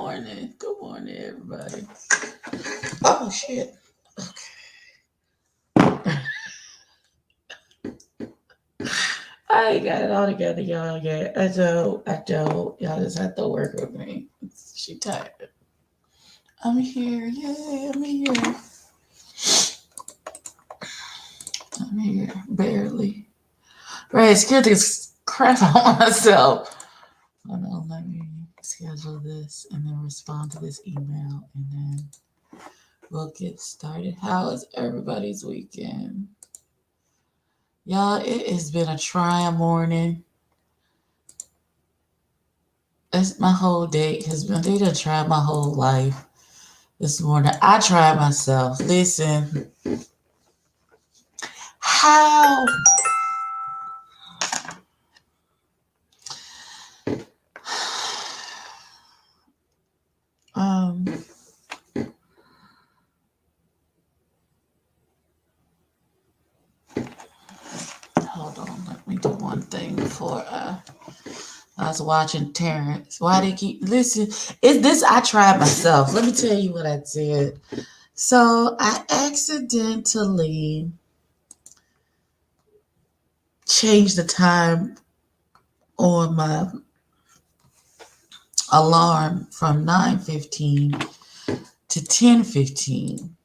morning. Good morning, everybody. Oh shit. I ain't got it all together, y'all. Yeah, I don't. I don't. Y'all just have to work with me. She tired. I'm here. Yay, I'm here. I'm here. Barely. Right, scared this crap out of myself. Hold on, let me schedule this and then respond to this email and then we'll get started. How is everybody's weekend? Y'all, it has been a trying morning. It's my whole day has been, they done tried my whole life this morning. I tried myself. Listen, how um hold on, let me do one thing before I was watching Terrence. Why they keep listen? Is this I tried myself? Let me tell you what I did. So I accidentally changed the time on my alarm from 9:15 to 10:15.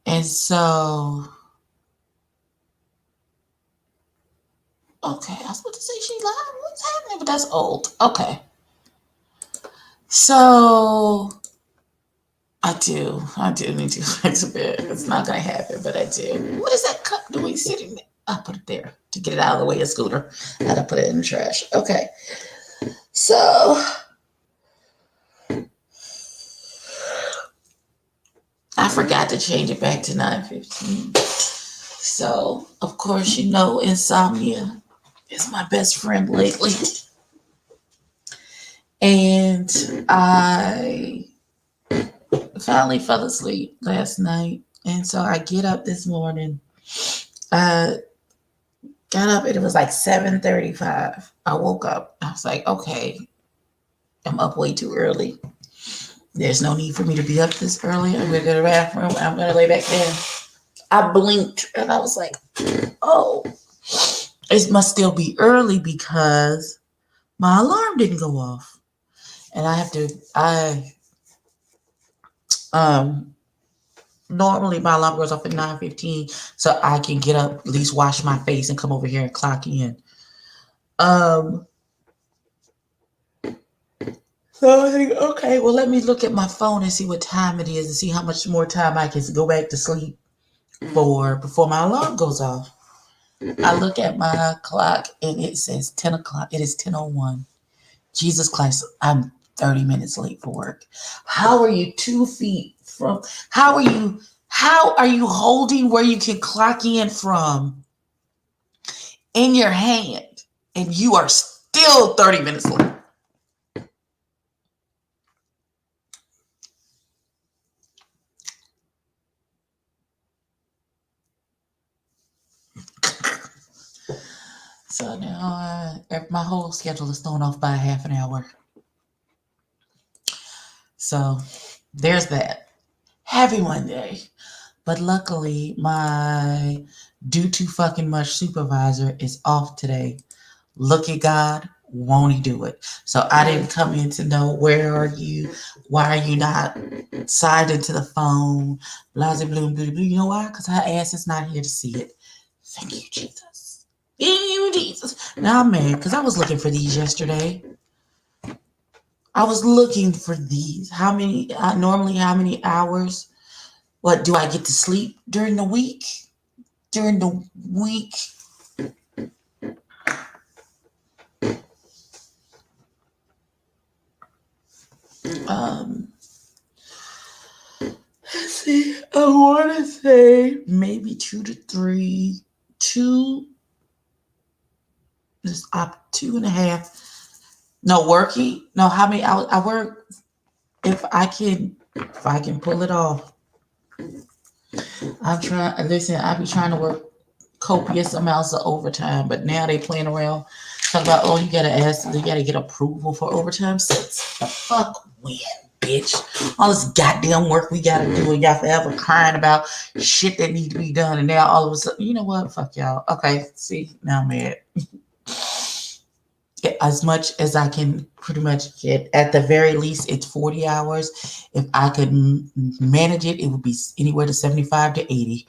And so okay, I was about to say she lied. What's happening? But that's old. Okay. So I do need to go back to bed. It's not gonna happen, but I do. What is that cup doing sitting there? I put it there to get it out of the way of Scooter. I had to put it in the trash. Okay. So I forgot to change it back to 9:15. So of course, you know, insomnia is my best friend lately. And I finally fell asleep last night. And so I get up this morning. I got up and it was like 7:35. I woke up. I was like, okay, I'm up way too early. There's no need for me to be up this early. I'm gonna go to the bathroom. I'm gonna lay back down. I blinked and I was like, oh, it must still be early because my alarm didn't go off. And I um normally my alarm goes off at 9:15 so I can get up, at least wash my face and come over here and clock in. Um so I think, okay, well let me look at my phone and see what time it is and see how much more time I can go back to sleep for before my alarm goes off. I look at my clock and it says 10 o'clock. It is 10:01. Jesus Christ, I'm 30 minutes late for work. How are you 2 feet from how are you holding where you can clock in from in your hand and you are still 30 minutes late? So now my whole schedule is thrown off by a half an hour. So there's that. Happy Monday. But luckily, my due to fucking much supervisor is off today. Look at God, won't he do it? So I didn't come in to know where are you, why are you not signed into the phone, blah blah blah blah blah. You know why? Because her ass is not here to see it. Thank you, Jesus. Thank you, Jesus. Now I'm mad because I was looking for these yesterday. I was looking for these. How many? Normally, how many hours? What do I get to sleep during the week? During the week, um, let's see. I want to say maybe 2 to 3, two. Just up 2.5. No working. No, how many hours I work? If I can pull it off. I'm trying. Listen, I be trying to work copious amounts of overtime, but now they playing around Talk about, oh, you gotta get approval for overtime. Since the fuck when, bitch? All this goddamn work we gotta do, and y'all forever crying about shit that need to be done, and now all of a sudden, you know what? Fuck y'all. Okay, see, now I'm mad. As much as I can pretty much get, at the very least, it's 40 hours. If I could manage it, it would be anywhere to 75 to 80.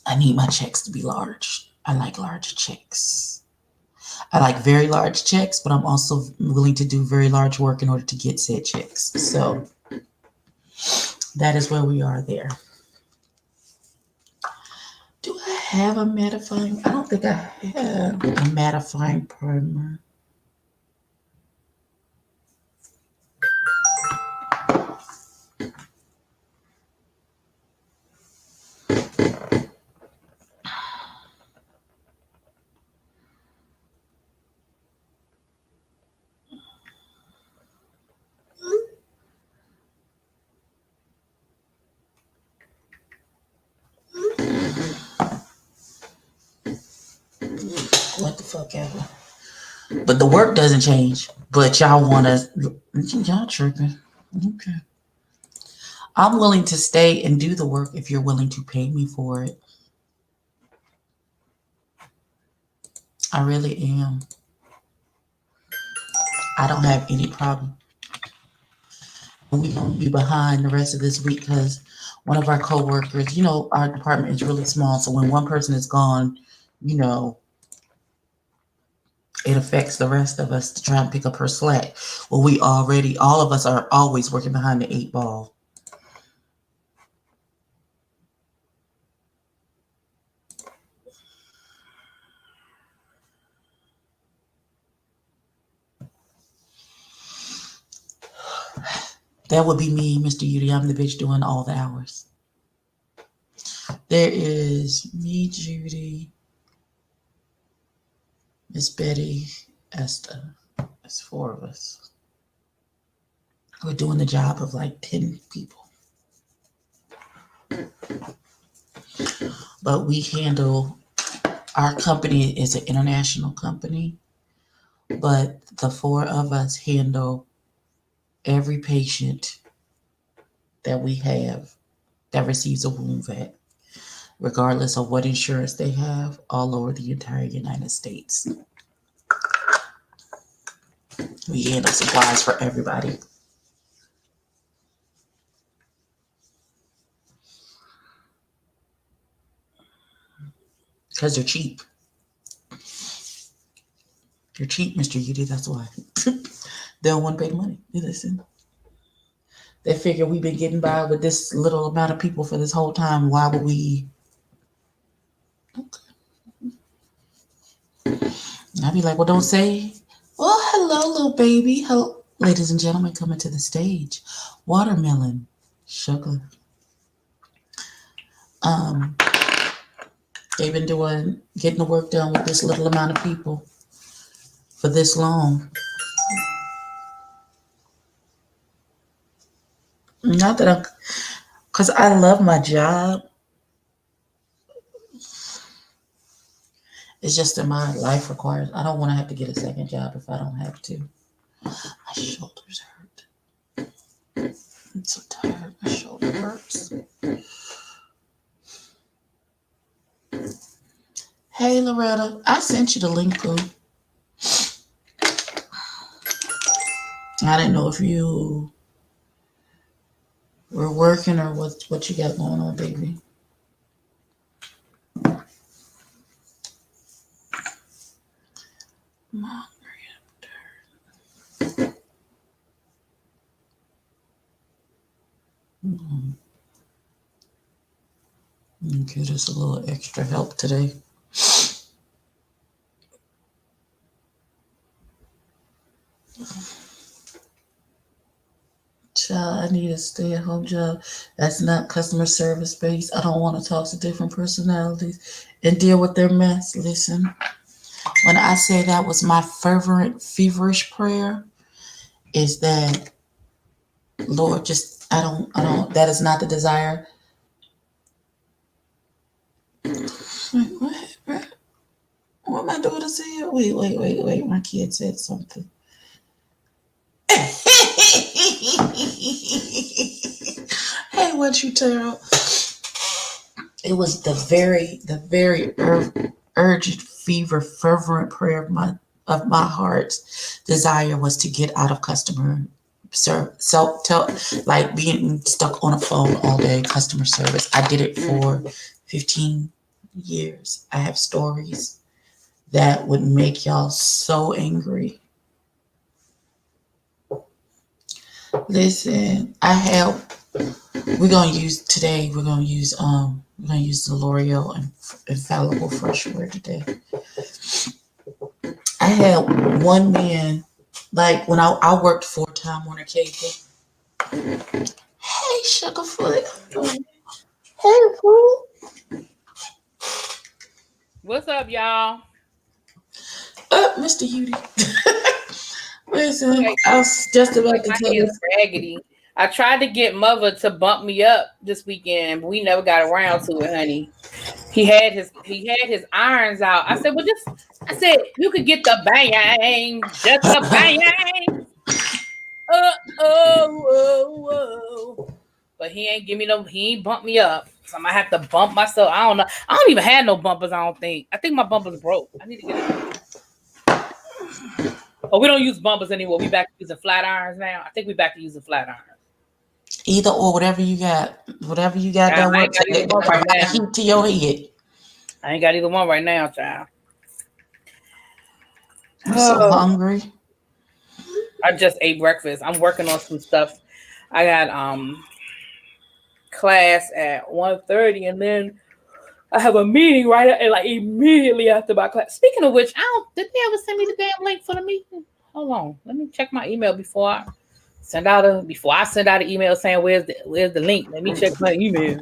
I need my checks to be large. I like large checks. I like very large checks, but I'm also willing to do very large work in order to get said checks. So that is where we are there. Do I have a mattifying? I don't think I have a mattifying primer. What the fuck ever. But the work doesn't change. But y'all want to, y'all tripping. Okay. I'm willing to stay and do the work if you're willing to pay me for it. I really am. I don't have any problem. We won't be behind the rest of this week because one of our coworkers, our department is really small. So when one person is gone, you know, it affects the rest of us to try and pick up her slack. Well, all of us are always working behind the 8 ball. That would be me, Mr. Udy. I'm the bitch doing all the hours. There is me, Judy, Miss Betty, Esther. That's 4 of us. We're doing the job of like 10 people. But our company is an international company, but the 4 of us handle every patient that we have that receives a wound vac, regardless of what insurance they have, all over the entire United States. We handle supplies for everybody. Because they're cheap. You're cheap, Mr. Udy, that's why. They don't want to pay the money. Listen. They figure we've been getting by with this little amount of people for this whole time. Why would we? Okay. I'd be like, well, don't say, well, hello, little baby. Hello. Ladies and gentlemen, coming to the stage. Watermelon. Sugar. They've been getting the work done with this little amount of people for this long. Not that because I love my job. It's just that my life requires, I don't want to have to get a second job if I don't have to. My shoulders hurt. I'm so tired. My shoulder hurts. Hey, Loretta. I sent you the link, boo. I didn't know if you were working or what you got going on, baby. Okay, just a little extra help today. Child, I need a stay-at-home job that's not customer service based. I don't want to talk to different personalities and deal with their mess. Listen, when I say that was my fervent, feverish prayer, is that, Lord, just, I don't, that is not the desire. What what my daughter said? Wait. My kid said something. Hey, what you tell? It was the very urgent, fever, fervent prayer of my heart's desire was to get out of customer like being stuck on a phone all day, customer service. I did it for 15 years. I have stories that would make y'all so angry. Listen, I help. We're gonna use the L'Oreal and infallible fresh wear today. I had one man, like when I worked for Time Warner Cable. Hey, Sugarfoot. Hey, fool. What's up, y'all? Mr. Hudi. Listen, Okay, I was just about like to my tell hair you. is raggedy. I tried to get mother to bump me up this weekend, but we never got around to it, honey. He had his irons out. I said, well, just I said you could get the bang, just the bang. Oh. But he ain't give me no. He ain't bump me up, so I might have to bump myself. I don't know. I don't even have no bumpers. I don't think. I think my bumpers broke. I need to get it. Oh, we don't use bumpers anymore. We back to using flat irons now. I think we back to using flat irons. Either or, whatever you got that I ain't works, got either that one right provide now. heat to your head. I ain't got either one right now, child. I'm so hungry. I just ate breakfast. I'm working on some stuff. I got class at 1:30, and then I have a meeting right at, like immediately after my class. Speaking of which, I don't did they ever send me the damn link for the meeting? Hold on. Let me check my email before I send out an email saying where's the link. Let me check my email.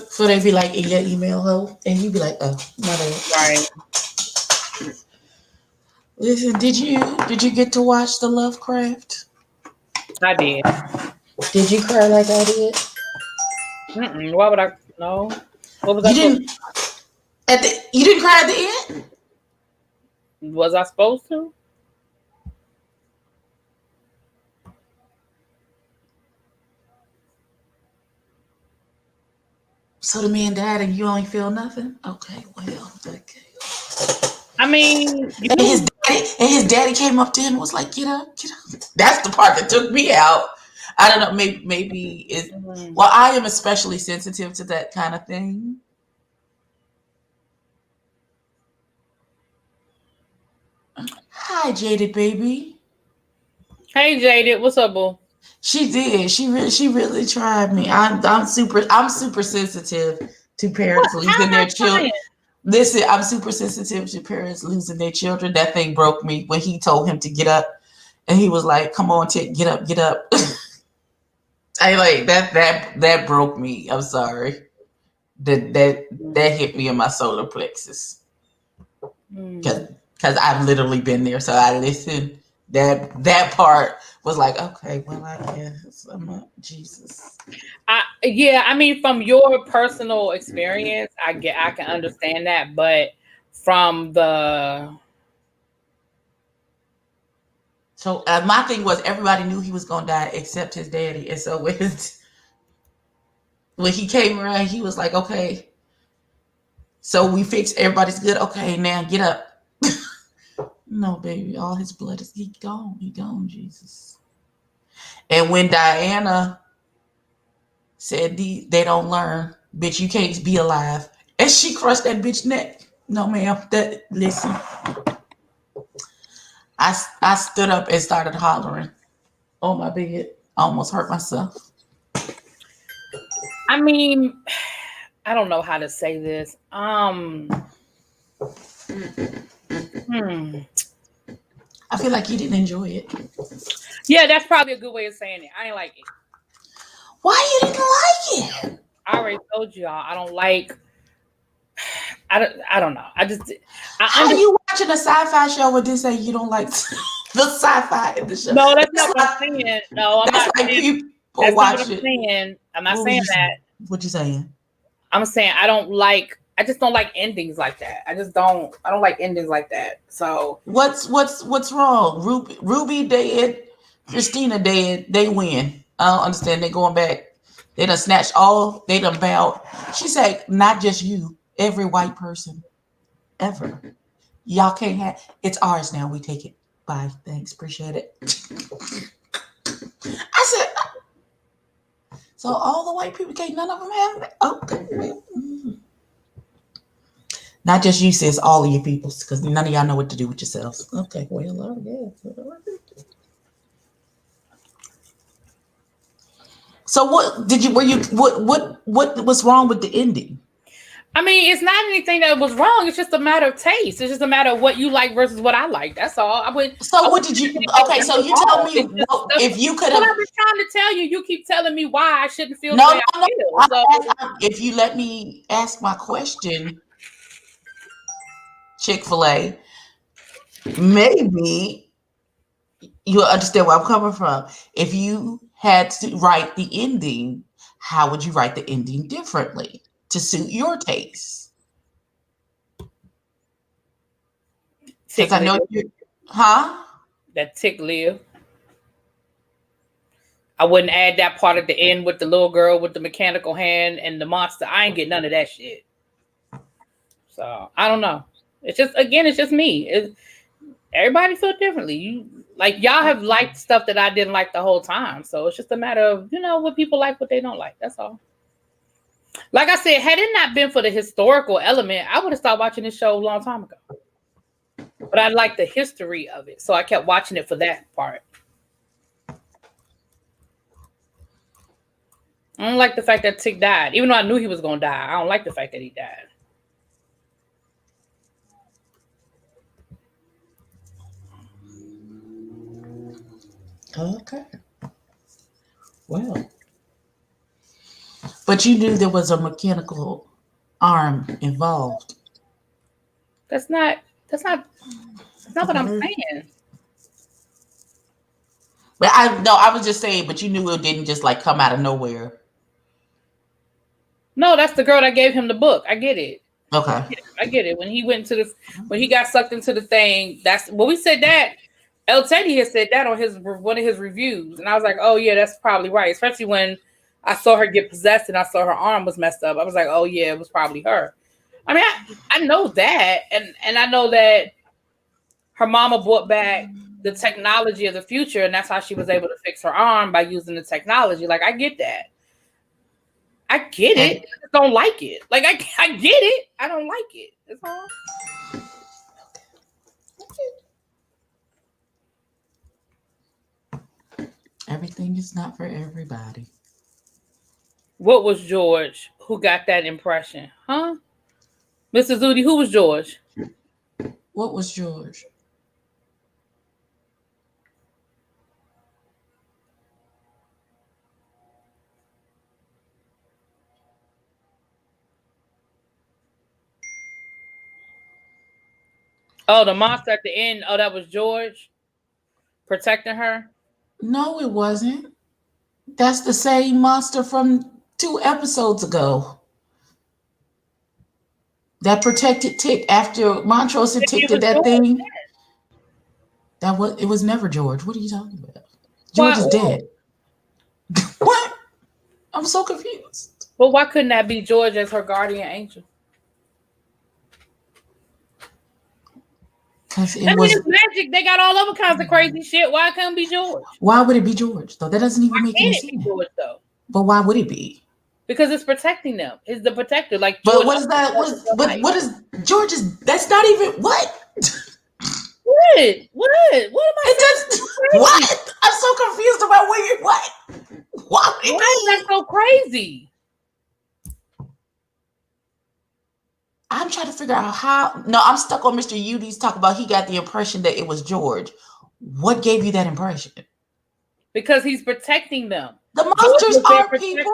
So they be like in your email hole, and you be like, oh, my bad. Right. Listen, did you get to watch the Lovecraft? I did. Did you cry like I did? Why would I? No. What was I You supposed? didn't you didn't cry at the end? Was I supposed to? So the man died and you only feel nothing? Okay, well, okay. I mean, you And his knew. daddy came up to him and was like, get up, get up. That's the part that took me out. I don't know, maybe it Mhm. well, I am especially sensitive to that kind of thing. Hi, Jaded baby. Hey, Jaded, what's up, boo? She did. She really tried me. I'm super sensitive to What? parents How losing am I their children. trying? Listen, I'm super sensitive to parents losing their children. That thing broke me when he told him to get up, and he was like, "Come on, Tick, get up, get up." I like that broke me. I'm sorry. That hit me in my solar plexus because Mm. I've literally been there. So I listened. That part was like, okay, well, I guess I'm a Jesus. Yeah, I mean, from your personal experience, I can understand that, but from the So my thing was everybody knew he was gonna die except his daddy, and so when he came around, he was like, okay, so we fixed everybody's good. Okay, now get up. No, baby, all his blood is he gone, Jesus. And when Diana said they don't learn, bitch, you can't be alive, and she crushed that bitch neck. No, ma'am. That listen, I stood up and started hollering on my bed. I almost hurt myself. I mean, I don't know how to say this. Hmm. I feel like you didn't enjoy it. Yeah, that's probably a good way of saying it. I ain't like it. Why you didn't like it? I already told y'all I don't like. I don't know. I How understand. you watching a sci-fi show and then say you don't like the sci-fi in the show? No, that's not what I'm saying. No, I'm That's not like saying. people That's not what I'm watching. saying. I'm not What was saying you that. saying? What you saying? I'm saying I don't like I just don't like endings like that. I don't like endings like that. So What's wrong? Ruby dead, Christina dead. They win. I don't understand. They going back. They done snatched all. They done bowed. She said, "Not just you. Every white person ever. Y'all can't have. It's ours now. We take it. Bye. Thanks. Appreciate it." I said, so all the white people can't. None of them have it. Okay. Not just you, sis. All of you peoples, because none of y'all know what to do with yourselves. Okay. Well, yeah. So what did you? Were you? What was wrong with the ending? I mean, it's not anything that was wrong. It's just a matter of taste. It's just a matter of what you like versus what I like. That's all. So what did you? Okay, so you tell me if you could what have. I've been trying to tell you. You keep telling me why I shouldn't feel the No, way no, I no. feel. So If you let me ask my question, Chick-fil-A, maybe you'll understand where I'm coming from. If you had to write the ending, how would you write the ending differently to suit your taste? Because tick I live. know you, huh? That tick live. I wouldn't add that part at the end with the little girl with the mechanical hand and the monster. I ain't get none of that shit. So I don't know. It's just me. Everybody feel differently. Y'all have liked stuff that I didn't like the whole time. So it's just a matter of, what people like, what they don't like. That's all. Like I said, had it not been for the historical element, I would have stopped watching this show a long time ago. But I like the history of it. So I kept watching it for that part. I don't like the fact that Tick died. Even though I knew he was going to die, I don't like the fact that he died. Okay. Well, but you knew there was a mechanical arm involved. That's not what I'm saying. But I was just saying, but you knew it didn't just like come out of nowhere. No, that's the girl that gave him the book. I get it. Okay. I get it. When he got sucked into the thing, we said that. El Teddy had said that on one of his reviews, and I was like, oh yeah, that's probably right. Especially when I saw her get possessed and I saw her arm was messed up. I was like, oh yeah, it was probably her. I mean, I know that, and I know that her mama brought back the technology of the future, and that's how she was able to fix her arm by using the technology. Like, I get that. I get it. I just don't like it. Like, I get it. I don't like it. That's all. Everything is not for everybody. What was George who got that impression? Huh? Mr. Zudi, who was George? What was George? Oh, the monster at the end. Oh, that was George protecting her? No, it wasn't. That's the same monster from 2 episodes ago. That protected Tick after Montrose and Tick did that George. thing. It was never George. What are you talking about? George is dead. What? I'm so confused. Well, why couldn't that be George as her guardian angel? Because it's magic. They got all other kinds of crazy shit. Why couldn't it be George? Why would it be George though? That doesn't even make any sense. George though. But why would it be? Because it's protecting them. It's the protector. Like, but what is that? What is George's? That's not even what. What am I? It does what? I'm so confused about where you what. Why is that so crazy? I'm trying to figure out how. No, I'm stuck on Mr. Udi's talk about he got the impression that it was George. What gave you that impression? Because he's protecting them. The monsters are people.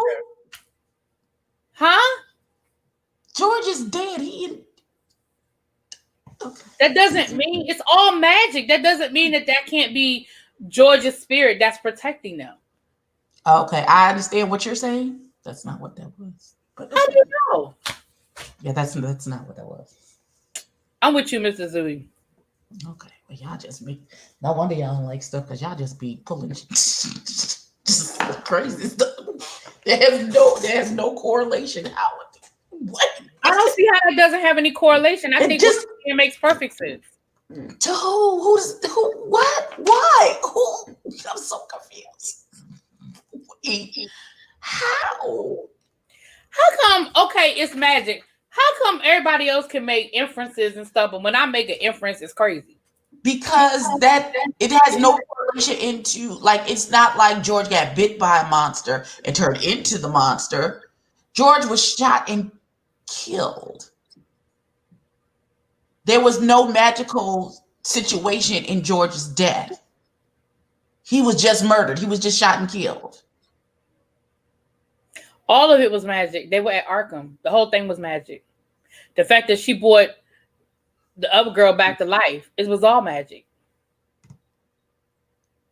Huh? George is dead. Okay. That doesn't mean it's all magic. That doesn't mean that can't be George's spirit that's protecting them. Okay, I understand what you're saying. That's not what that was. But okay. How do you know? Yeah, that's not what that was. I'm with you, Mr. Zooey. Okay, well y'all just be. No wonder y'all don't like stuff because y'all just be pulling just crazy stuff. There's no correlation. How? What? I don't see how that doesn't have any correlation. I It think what just it makes perfect sense. to who? Who? What? Why? Who? I'm so confused. How? How come? Okay, it's magic. How come everybody else can make inferences and stuff, but when I make an inference, it's crazy? Because that it has no correlation into like it's not like George got bit by a monster and turned into the monster. George was shot and killed. There was no magical situation in George's death. He was just murdered. He was just shot and killed. All of it was magic. They were at Arkham. The whole thing was magic. The fact that she brought the other girl back to life, it was all magic.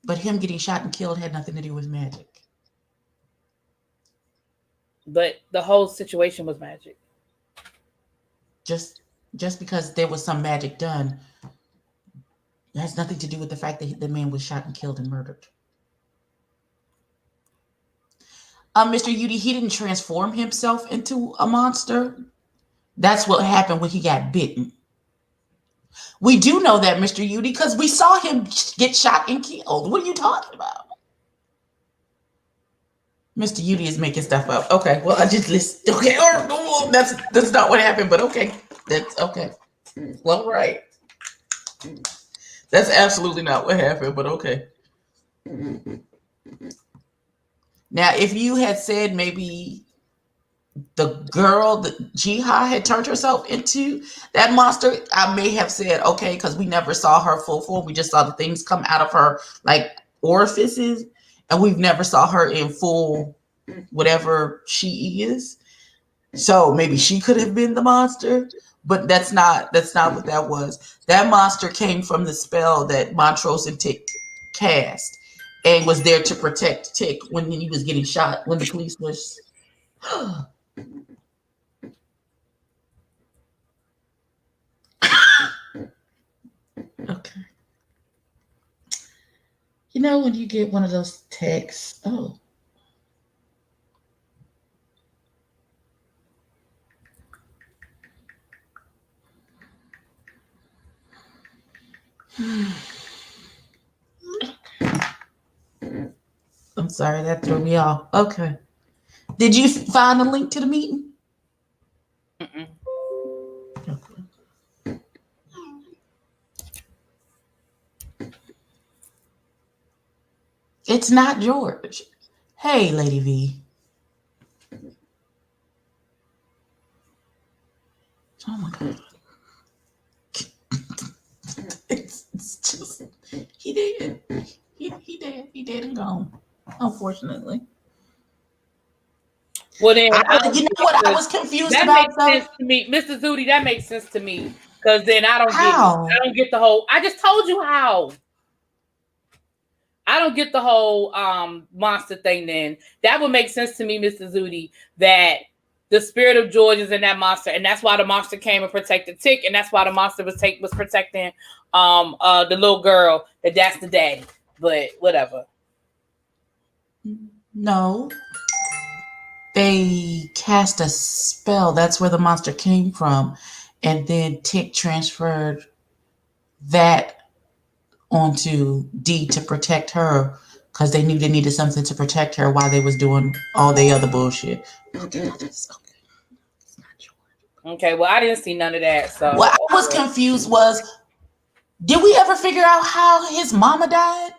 But him getting shot and killed had nothing to do with magic. But the whole situation was magic. Just because there was some magic done, it has nothing to do with the fact that the man was shot and killed and murdered. Mr. Yudi, he didn't transform himself into a monster. That's what happened when he got bitten. We do know that, Mr. Yudi, because we saw him get shot and killed. What are you talking about? Mr. Yudi is making stuff up. Okay, well, I just listen. Okay, that's not what happened, but okay. That's okay. Well, right. That's absolutely not what happened, but okay. Now, if you had said maybe the girl that Jiha had turned herself into that monster, I may have said okay, because we never saw her full form. We just saw the things come out of her like orifices, and we've never saw her in full whatever she is. So maybe she could have been the monster, but that's not what that was. That monster came from the spell that Montrose and Tick cast and was there to protect Tick when he was getting shot, when the police was okay. You know when you get one of those texts, oh. I'm sorry, that threw me off. Okay. Did you find a link to the meeting? Mm-mm. Okay. It's not George. Hey, Lady V. Oh my God. It's just, he did. He did. He did and gone, unfortunately. Well, then You know what I was confused that about makes though? sense to me, Mr. Zudi. That makes sense to me because then I don't get it. How? I don't get the whole. I just told you how. I don't get the whole monster thing. Then that would make sense to me, Mr. Zudi, that the spirit of George is in that monster, and that's why the monster came and protected Tick, and that's why the monster was protecting the little girl. That's the daddy. But whatever. No. They cast a spell. That's where the monster came from. And then Tick transferred that onto D to protect her because they knew they needed something to protect her while they was doing all the other bullshit. Okay, well, I didn't see none of that. So what I was confused was, did we ever figure out how his mama died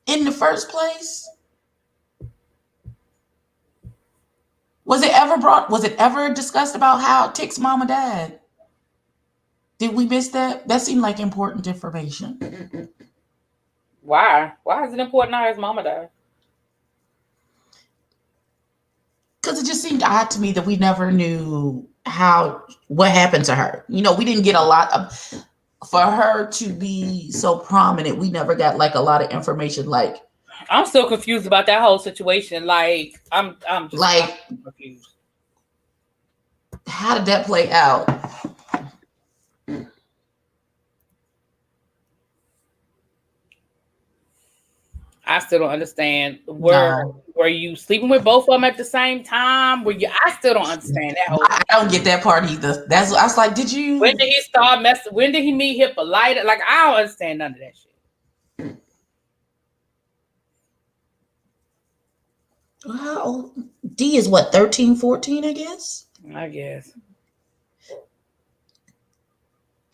in the first place? Was it ever discussed about how Tick's mama died? Did we miss that? That seemed like important information. why? Why is it important how his mama died? Because it just seemed odd to me that we never knew what happened to her. You know, we didn't get a lot of, for her to be so prominent, we never got like a lot of information. Like, I'm still confused about that whole situation. Like, I'm just like confused. How did that play out? I still don't understand. No, Were you sleeping with both of them at the same time? Were you? I still don't understand that whole I thing. don't get that part either. That's I was like, did When you? did he start messing? When did he meet Hippolyta? Like I don't understand none of that shit. How old? D is what, 13, 14, I guess. I guess.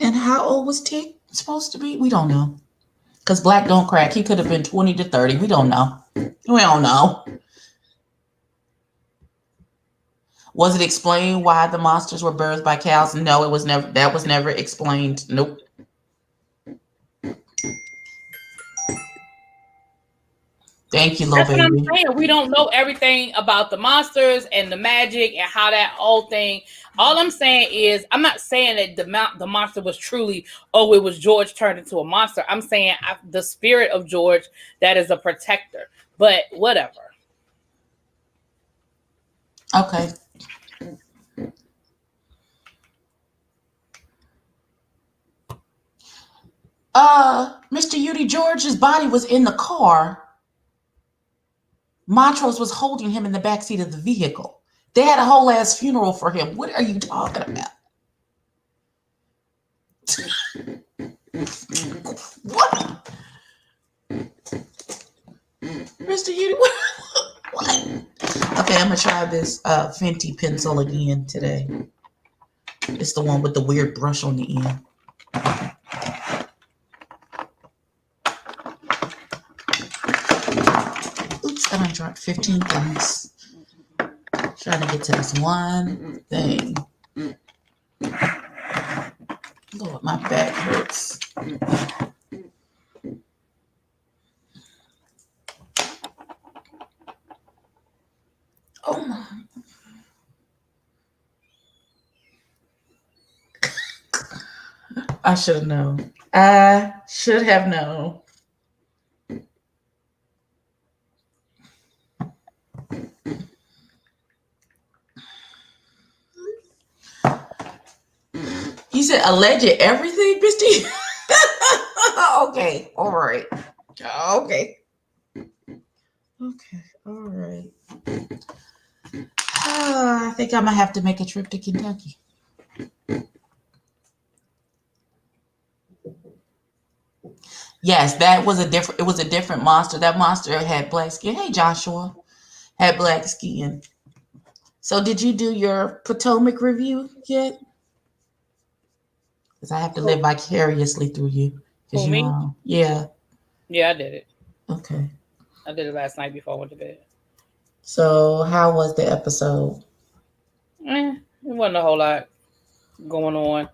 And how old was Tick supposed to be? We don't know. Because Black don't crack. He could have been 20 to 30. We don't know. We don't know. Was it explained why the monsters were birthed by cows? No, it was never. That was never explained. Nope. Thank you, little That's what I'm baby. saying. We don't know everything about the monsters and the magic and how that whole thing. All I'm saying is, I'm not saying that the monster was truly, oh, it was George turned into a monster. I'm saying the spirit of George that is a protector. But whatever. Okay. Mr. Udi George's body was in the car. Montrose was holding him in the backseat of the vehicle. They had a whole ass funeral for him. What are you talking about? What? Mr. Udi, what? Okay, I'm gonna try this Fenty pencil again today. It's the one with the weird brush on the end. Oops, I done dropped 15 things. Trying to get to this one thing. Lord, my back hurts. Oh my. I should have known. I should have known. You said alleged everything, Misty? Okay, all right. Okay. Okay, all right. I think I'm gonna have to make a trip to Kentucky. Yes, that was a different. It was a different monster. That monster had black skin. Hey, Joshua, had black skin. So, did you do your Potomac review yet? Because I have to Who, live vicariously through you. Because who you me? know, yeah. Yeah, I did it. Okay. I did it last night before I went to bed. So, how was the episode? It wasn't a whole lot going on.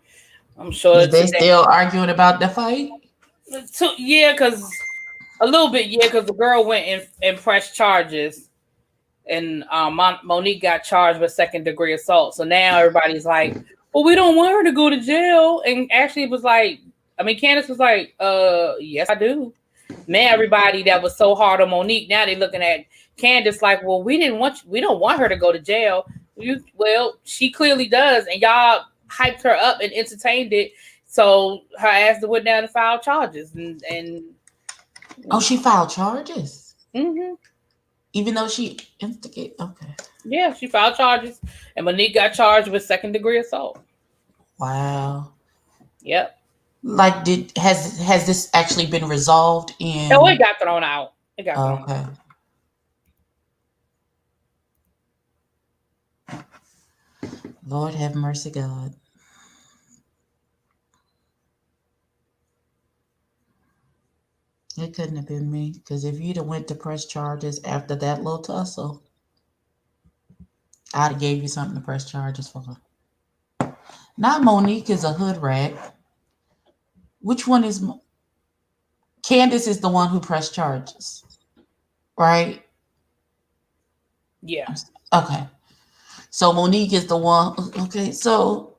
I'm sure Was they today. still arguing about the fight? Yeah, because a little bit, yeah, because the girl went and pressed charges, and Monique got charged with second-degree assault. So now everybody's like, "Well, we don't want her to go to jail." And Ashley was like, I mean, Candace was like, yes, I do." Now everybody that was so hard on Monique, now they looking at Candace like, "Well, we don't want her to go to jail." Well, she clearly does, and y'all hyped her up and entertained it. So her ass went down and filed charges, and Oh, she filed charges, mm-hmm. even though she instigated. Okay. Yeah, she filed charges, and Monique got charged with second-degree assault. Wow. Yep. Like, did has this actually been resolved Oh, it in? got thrown out. It got thrown out. Okay. Lord have mercy, God. It couldn't have been me, because if you'd have went to press charges after that little tussle, I'd have gave you something to press charges for. Not Monique is a hood rat. Which one is Candace? Is the one who pressed charges, right? Yeah. Okay. So Monique is the one. Okay. So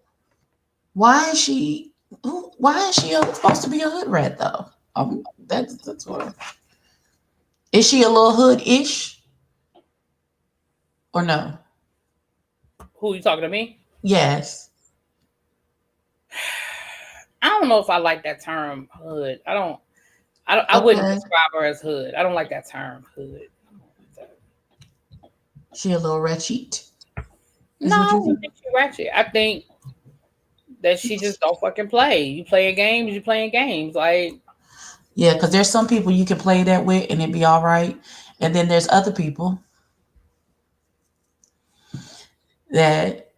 why is she? Why is she supposed to be a hood rat though? That's what. Is she a little hood ish or no? Who you talking to me? Yes. I don't know if I like that term hood. I wouldn't Okay. describe her as hood. I don't like that term hood. I don't like that. She a little ratchet. No, Is what I you don't think? think she ratchet. I think that she just don't fucking play. You playing games, you playing games. Like, Yeah, because there's some people you can play that with and it'd be all right, and then there's other people that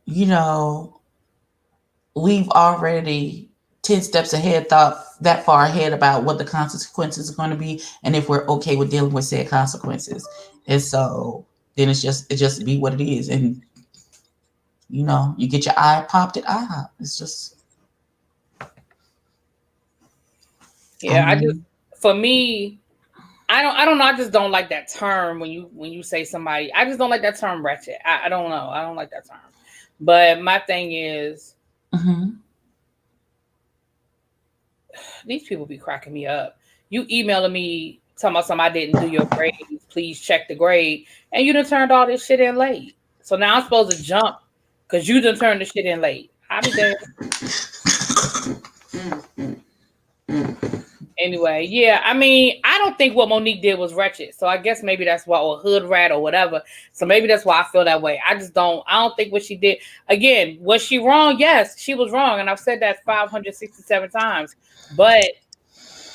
we've already 10 steps ahead, thought that far ahead about what the consequences are going to be, and if we're okay with dealing with said consequences. And so then it just be what it is, and you get your eye popped at IHOP. It's just, I yeah, I just mean, for me, I don't know. I just don't like that term when you say somebody. I just don't like that term ratchet. I don't know. I don't like that term. But my thing is, hmm these people be cracking me up. You emailing me talking about something I didn't do your grades. Please check the grade, and you done turned all this shit in late. So now I'm supposed to jump because you done turned the shit in late. I'll be there. Anyway, yeah, I mean, I don't think what Monique did was wretched. So I guess maybe that's why, or hood rat or whatever. So maybe that's why I feel that way. I don't think what she did, again, was she wrong? Yes, she was wrong. And I've said that 567 times. But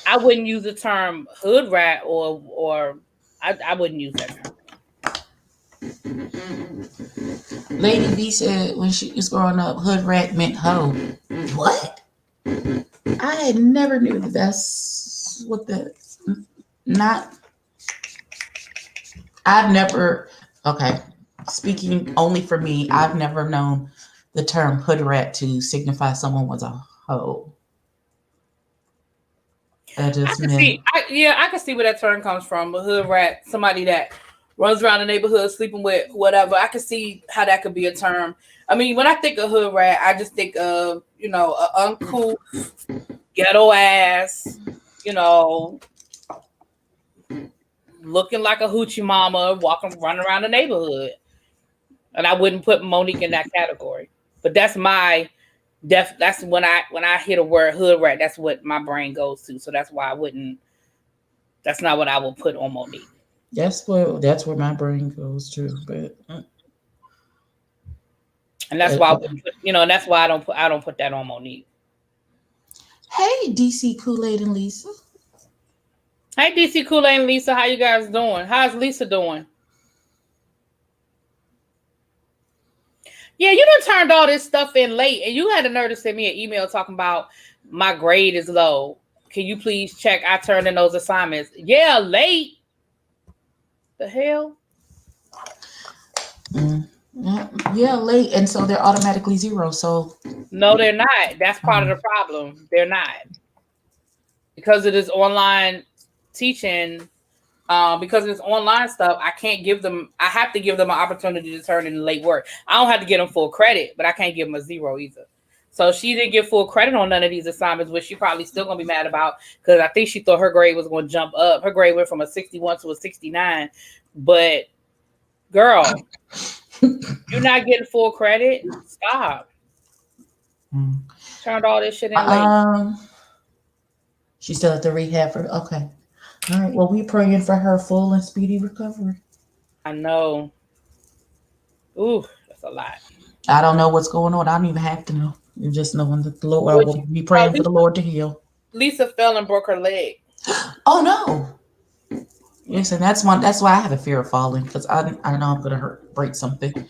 I wouldn't use the term hood rat or I wouldn't use that term. Lady V said when she was growing up, hood rat meant hoe. What? I had never knew that that's what the not. I've never. Okay, speaking only for me, I've never known the term hood rat to signify someone was a hoe. That I just can meant see, I can see where that term comes from. A hood rat, somebody that runs around the neighborhood sleeping with whatever. I can see how that could be a term. I mean, when I think of hood rat, I just think of a uncool ghetto ass, you know, looking like a hoochie mama, walking, running around the neighborhood. And I wouldn't put Monique in that category. But that's my that's when I hear the word hood rat, that's what my brain goes to. So that's why I wouldn't. That's not what I will put on Monique. that's where my brain goes to. But And that's why I wouldn't put, and that's why I don't put that on Monique. hey, DC Kool Aid and Lisa. Hey, DC Kool-Aid and Lisa, how you guys doing? How's Lisa doing? Yeah, you done turned all this stuff in late, and you had the nerve to send me an email talking about my grade is low. Can you please check? I turned in those assignments. Yeah, late. The hell? Mm. Yeah, yeah, late, and so they're automatically zero. So, No, they're not. That's part of um, the problem. They're not because it is online teaching. Because it's online stuff, I can't give them. I have to give them an opportunity to turn in late work. I don't have to get them full credit, but I can't give them a zero either. So she didn't get full credit on none of these assignments, which she probably still gonna be mad about because I think she thought her grade was gonna jump up. Her grade went from a 61 to a 69, but girl, you're not getting full credit. Stop. mm. Turned all this shit in late. um, she's still at the rehab for. Okay, all right. Well, we praying for her full and speedy recovery. I know. Ooh, that's a lot. I don't know what's going on. I don't even have to know. You just knowing that the Lord. I Which will be praying for the Lord to heal. Lisa fell and broke her leg. Oh no! Yes, and that's one. That's why I have a fear of falling because I know I'm gonna break something. Do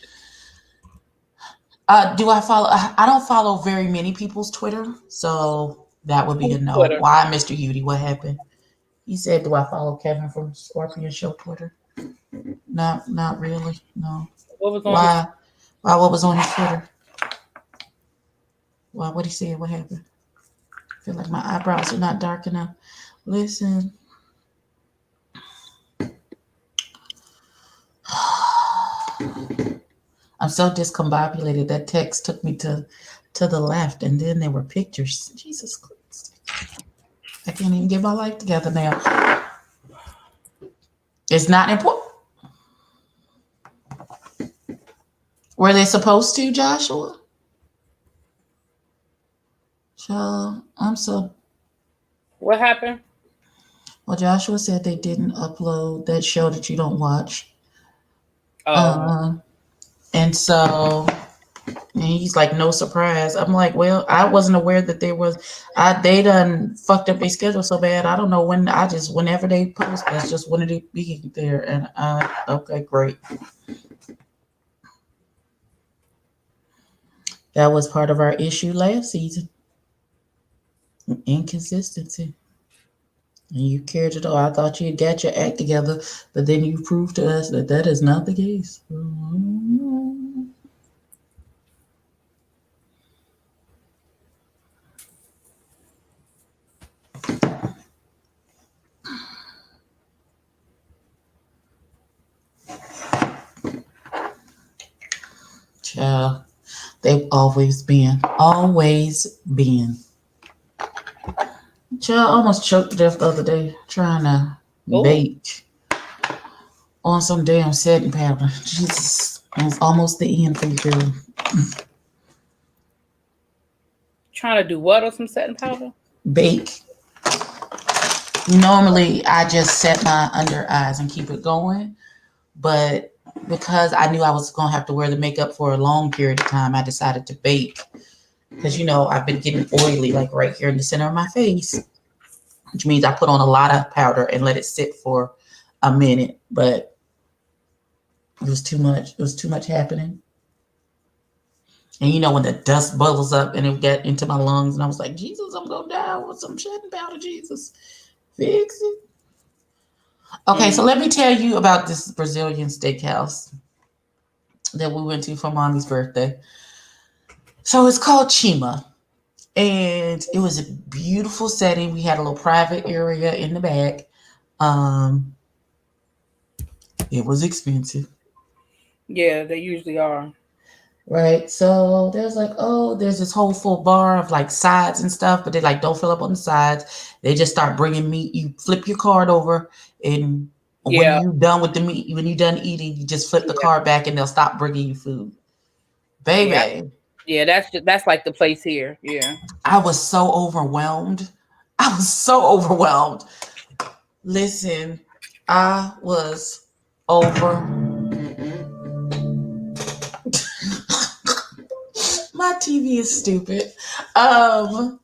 I follow? I don't follow very many people's Twitter, so that would be a Who's no. Twitter? Why, Mr. Hudi? What happened? He said, "Do I follow Kevin from Scorpion Show Twitter?" Not really. No. What was on his? Why? Why? What was on his Twitter? Why? What he said? What happened? I feel like my eyebrows are not dark enough. Listen. I'm so discombobulated. That text took me to the left, and then there were pictures. Jesus Christ! I can't even get my life together now. It's not important. Were they supposed to, Joshua? Child, I'm so. What happened? Well, Joshua said they didn't upload that show that you don't watch. Oh, Uh, and so and he's like, no surprise. I'm like, well, I wasn't aware that there was. They done fucked up their schedule so bad. I don't know when. I just whenever they post, that's just when it be there. And okay, great. That was part of our issue last season. Inconsistency. And you cared it all. I thought you had got your act together, but then you proved to us that that is not the case. Child, they've always been. Child, I almost choked to death the other day trying to oh, bake on some damn setting powder. Jesus, it was almost the end for you, girl. trying to do what on some setting powder? Bake. Normally, I just set my under eyes and keep it going, but because I knew I was gonna have to wear the makeup for a long period of time, I decided to bake. Because I've been getting oily like right here in the center of my face, which means I put on a lot of powder and let it sit for a minute. But it was too much. It was too much happening. And when the dust bubbles up and it got into my lungs, and I was like, Jesus, I'm gonna die with some shedding powder. Jesus, fix it. Okay, so Mm. let me tell you about this Brazilian steakhouse that we went to for mommy's birthday. So it's called Chima, and it was a beautiful setting. We had a little private area in the back. Um, it was expensive. Yeah, they usually are. Right. So there's like, oh, there's this whole full bar of like sides and stuff, but they like don't fill up on the sides. They just start bringing meat. You flip your card over, and when Yeah, you done with the meat, when you done eating, you just flip the yeah, card back, and they'll stop bringing you food. yeah, Baby, yeah. That's like the place here. Yeah. I was so overwhelmed. I was so overwhelmed. Listen, I was over. My TV is stupid. Um,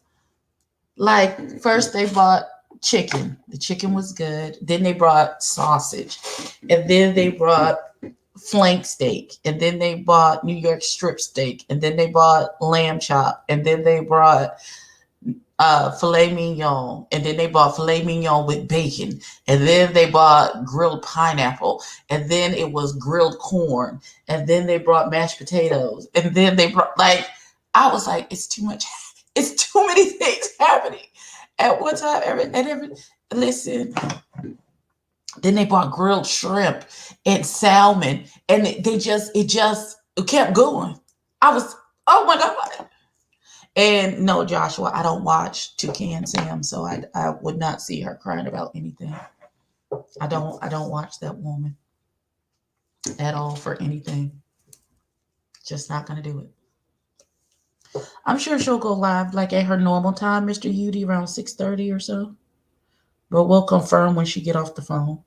Like first they bought chicken. The chicken was good. Then they brought sausage, and then they brought flank steak, and then they bought New York strip steak, and then they bought lamb chop, and then they brought filet mignon, and then they bought filet mignon with bacon, and then they bought grilled pineapple, and then it was grilled corn, and then they brought mashed potatoes, and then they brought like I was like, it's too much, it's too many things happening at one time. Every listen, then they bought grilled shrimp and salmon, and it kept going. I was oh my god. And no, Joshua, I don't watch Toucan Sam, so I would not see her crying about anything. I don't watch that woman at all for anything. Just not gonna do it. I'm sure she'll go live like at her normal time, Mr. Udy, around 6:30 or so. But we'll confirm when she get off the phone.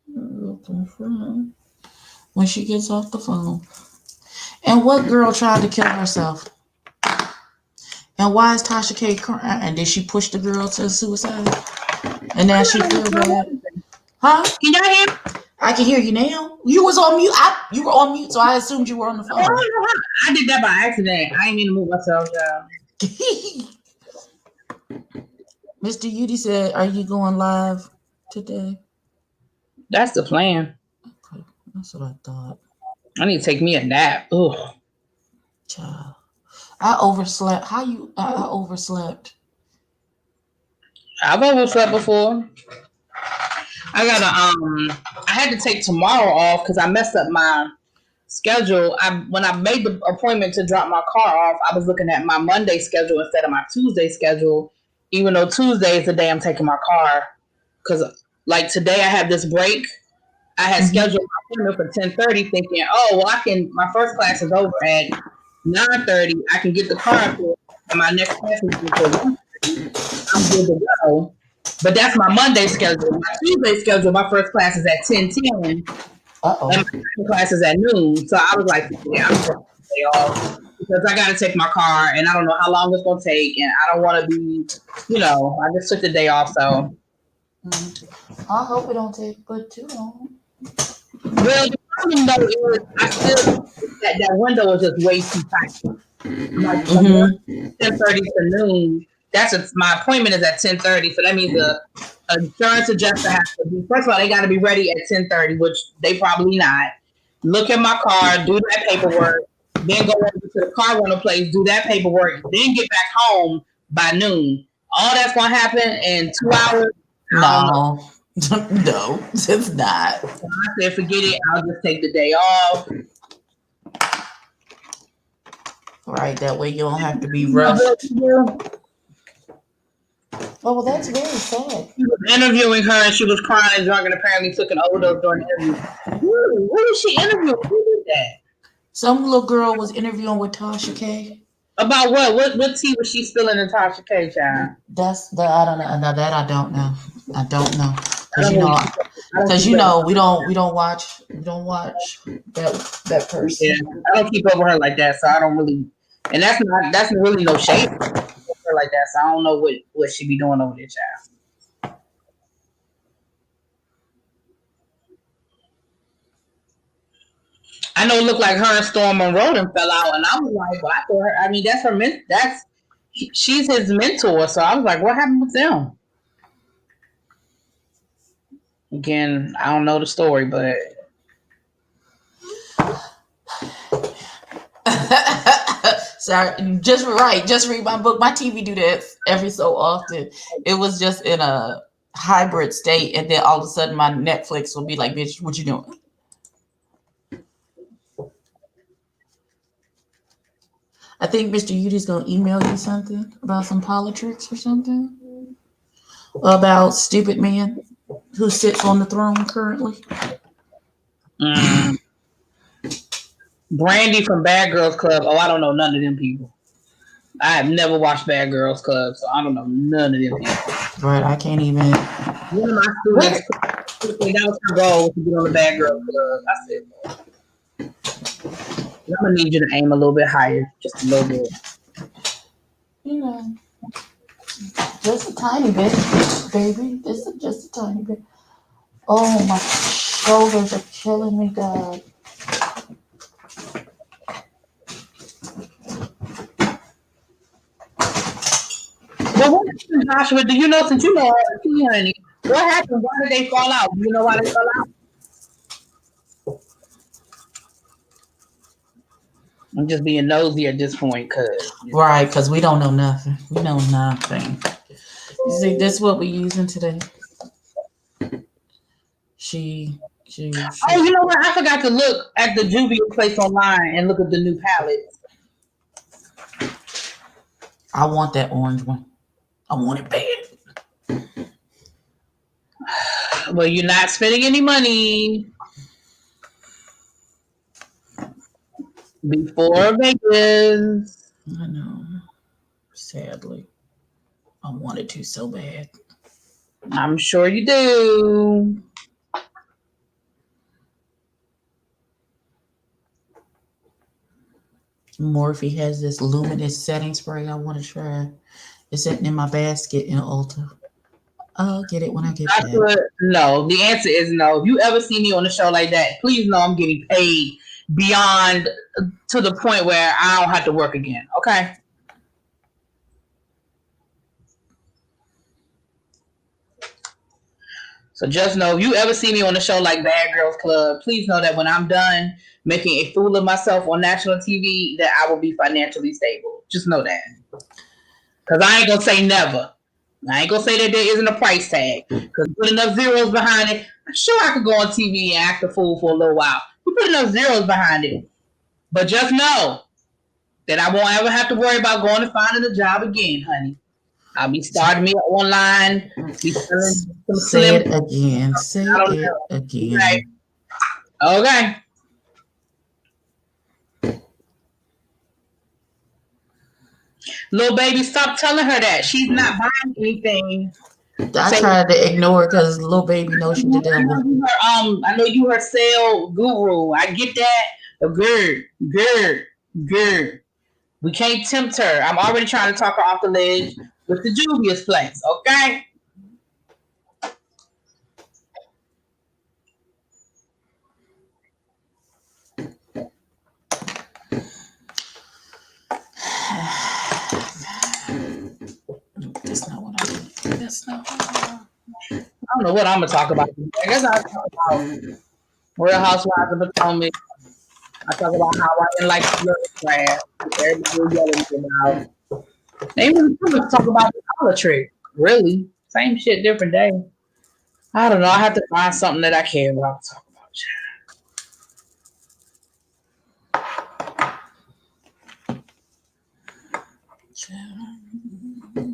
We'll confirm when she gets off the phone. And what girl tried to kill herself? And why is Tasha K crying? And did she push the girl to suicide? And now she feel bad. Huh? Can y'all hear me? I can hear you now. You was on mute. You were on mute, so I assumed you were on the phone. I did that by accident. I ain't mean to move myself, y'all. Mr. Udy said, "Are you going live today?" That's the plan. Okay, that's what I thought. I need to take me a nap. Ugh. Child, I overslept. How you? I overslept. I've overslept before. I gotta I had to take tomorrow off because I messed up my schedule. When I made the appointment to drop my car off, I was looking at my Monday schedule instead of my Tuesday schedule, even though Tuesday is the day I'm taking my car. Because like today I had this break. I had Mm-hmm. scheduled my appointment for 10:30, thinking, oh well, I can. My first class is over at 9:30, I can get the car up there, and my next class is until 1:30. I'm good to go. But that's my Monday schedule. My Tuesday schedule, my first class is at 10:10, and Uh-oh. my second class is at noon. So I was like, yeah, I'm just gonna take the day off because I gotta take my car, and I don't know how long it's gonna take, and I don't want to be, I just took the day off. So, I hope it don't take but too long. well, the problem though is I still that window is just way too tight. Like from Mm-hmm. 10:30 to noon. My appointment is at 10:30, so that means the insurance adjuster has to be. First of all, they got to be ready at 10:30, which they probably not. Look at my car, do that paperwork, then go over to the car rental place, do that paperwork, then get back home by noon. All that's gonna happen in 2 hours. I don't know. No. No, it's not. I said, forget it. I'll just take the day off. Right, that way you don't have to be You know what rushed. to do? Oh, well, that's very sad. He was interviewing her and she was crying and drunk and apparently took an overdose during the interview. Who was she interviewing? Who did that? Some little girl was interviewing with Tasha K. About what? What tea was she spilling in Tasha K, child? That's the I don't know. Now that I don't know. I don't know I because don't really keep up. I don't because keep up. we don't watch that Yeah, person. I don't keep up with her like that, so I don't really. And that's really no shade for her like that. So I don't know what she be doing over there, child. I know it looked like her and Storm Monroe done fell out, and I was like, well, I thought her. I mean, that's her. She's his mentor, so I was like, what happened with them? Again, I don't know the story, but Sorry, just right. Just read my book. My TV do that every so often. It was just in a hybrid state, and then all of a sudden my Netflix will be like, "Bitch, what you doing?" I think Mr. Udy's gonna email you something about some politics or something about stupid man who sits on the throne currently. mm, Brandy from Bad Girls Club. Oh, I don't know none of them people. I have never watched Bad Girls Club, so I don't know none of them people. Right, I can't even. One of my students, Where? that was her goal was to get on the Bad Girls Club. I said, I'm gonna need you to aim a little bit higher, just a little bit. You know, just a tiny bit, baby. This is just a tiny bit. Oh, my shoulders are killing me, God. Well, what happened, Joshua? Do you know since you know all the tea, honey? What happened? Why did they fall out? Do you know why they fell out? I'm just being nosy at this point, cause Right, because we don't know nothing. We know nothing. You see, this is what we're using today. She. oh, you know what? I forgot to look at the Juvia place online and look at the new palettes. I want that orange one. I want it bad. Well, you're not spending any money before Vegas. I know. Sadly, I wanted to so bad. I'm sure you do. Morphe has this luminous setting spray I want to try. It's sitting in my basket in Ulta. I'll get it when I get back. No. The answer is no. If you ever see me on a show like that, please know I'm getting paid beyond to the point where I don't have to work again. Okay. So just know if you ever see me on a show like Bad Girls Club, please know that when I'm done making a fool of myself on national TV, that I will be financially stable. Just know that. Because I ain't going to say never. I ain't going to say that there isn't a price tag. Because put enough zeros behind it, I'm sure I could go on TV and act a fool for a little while. You put enough zeros behind it. But just know that I won't ever have to worry about going and finding a job again, honey. I'll be starting me online, be selling some Say slim. it again. Say I don't it know. Okay. again. Okay. Little baby, stop telling her that. She's not buying anything. I tried to ignore it because little baby knows she the devil. I know you her sale guru. I get that. But girl. We can't tempt her. I'm already trying to talk her off the ledge with the Julius place, okay? That's not what I mean. That's not what I I don't know what I'm gonna talk about. I guess I'll talk about Real Housewives of Potomac. I talk about how I didn't like the class. Everybody was yelling about. They even talk about the color trick. Really, same shit, different day. I don't know. I have to find something that I care about to talk about.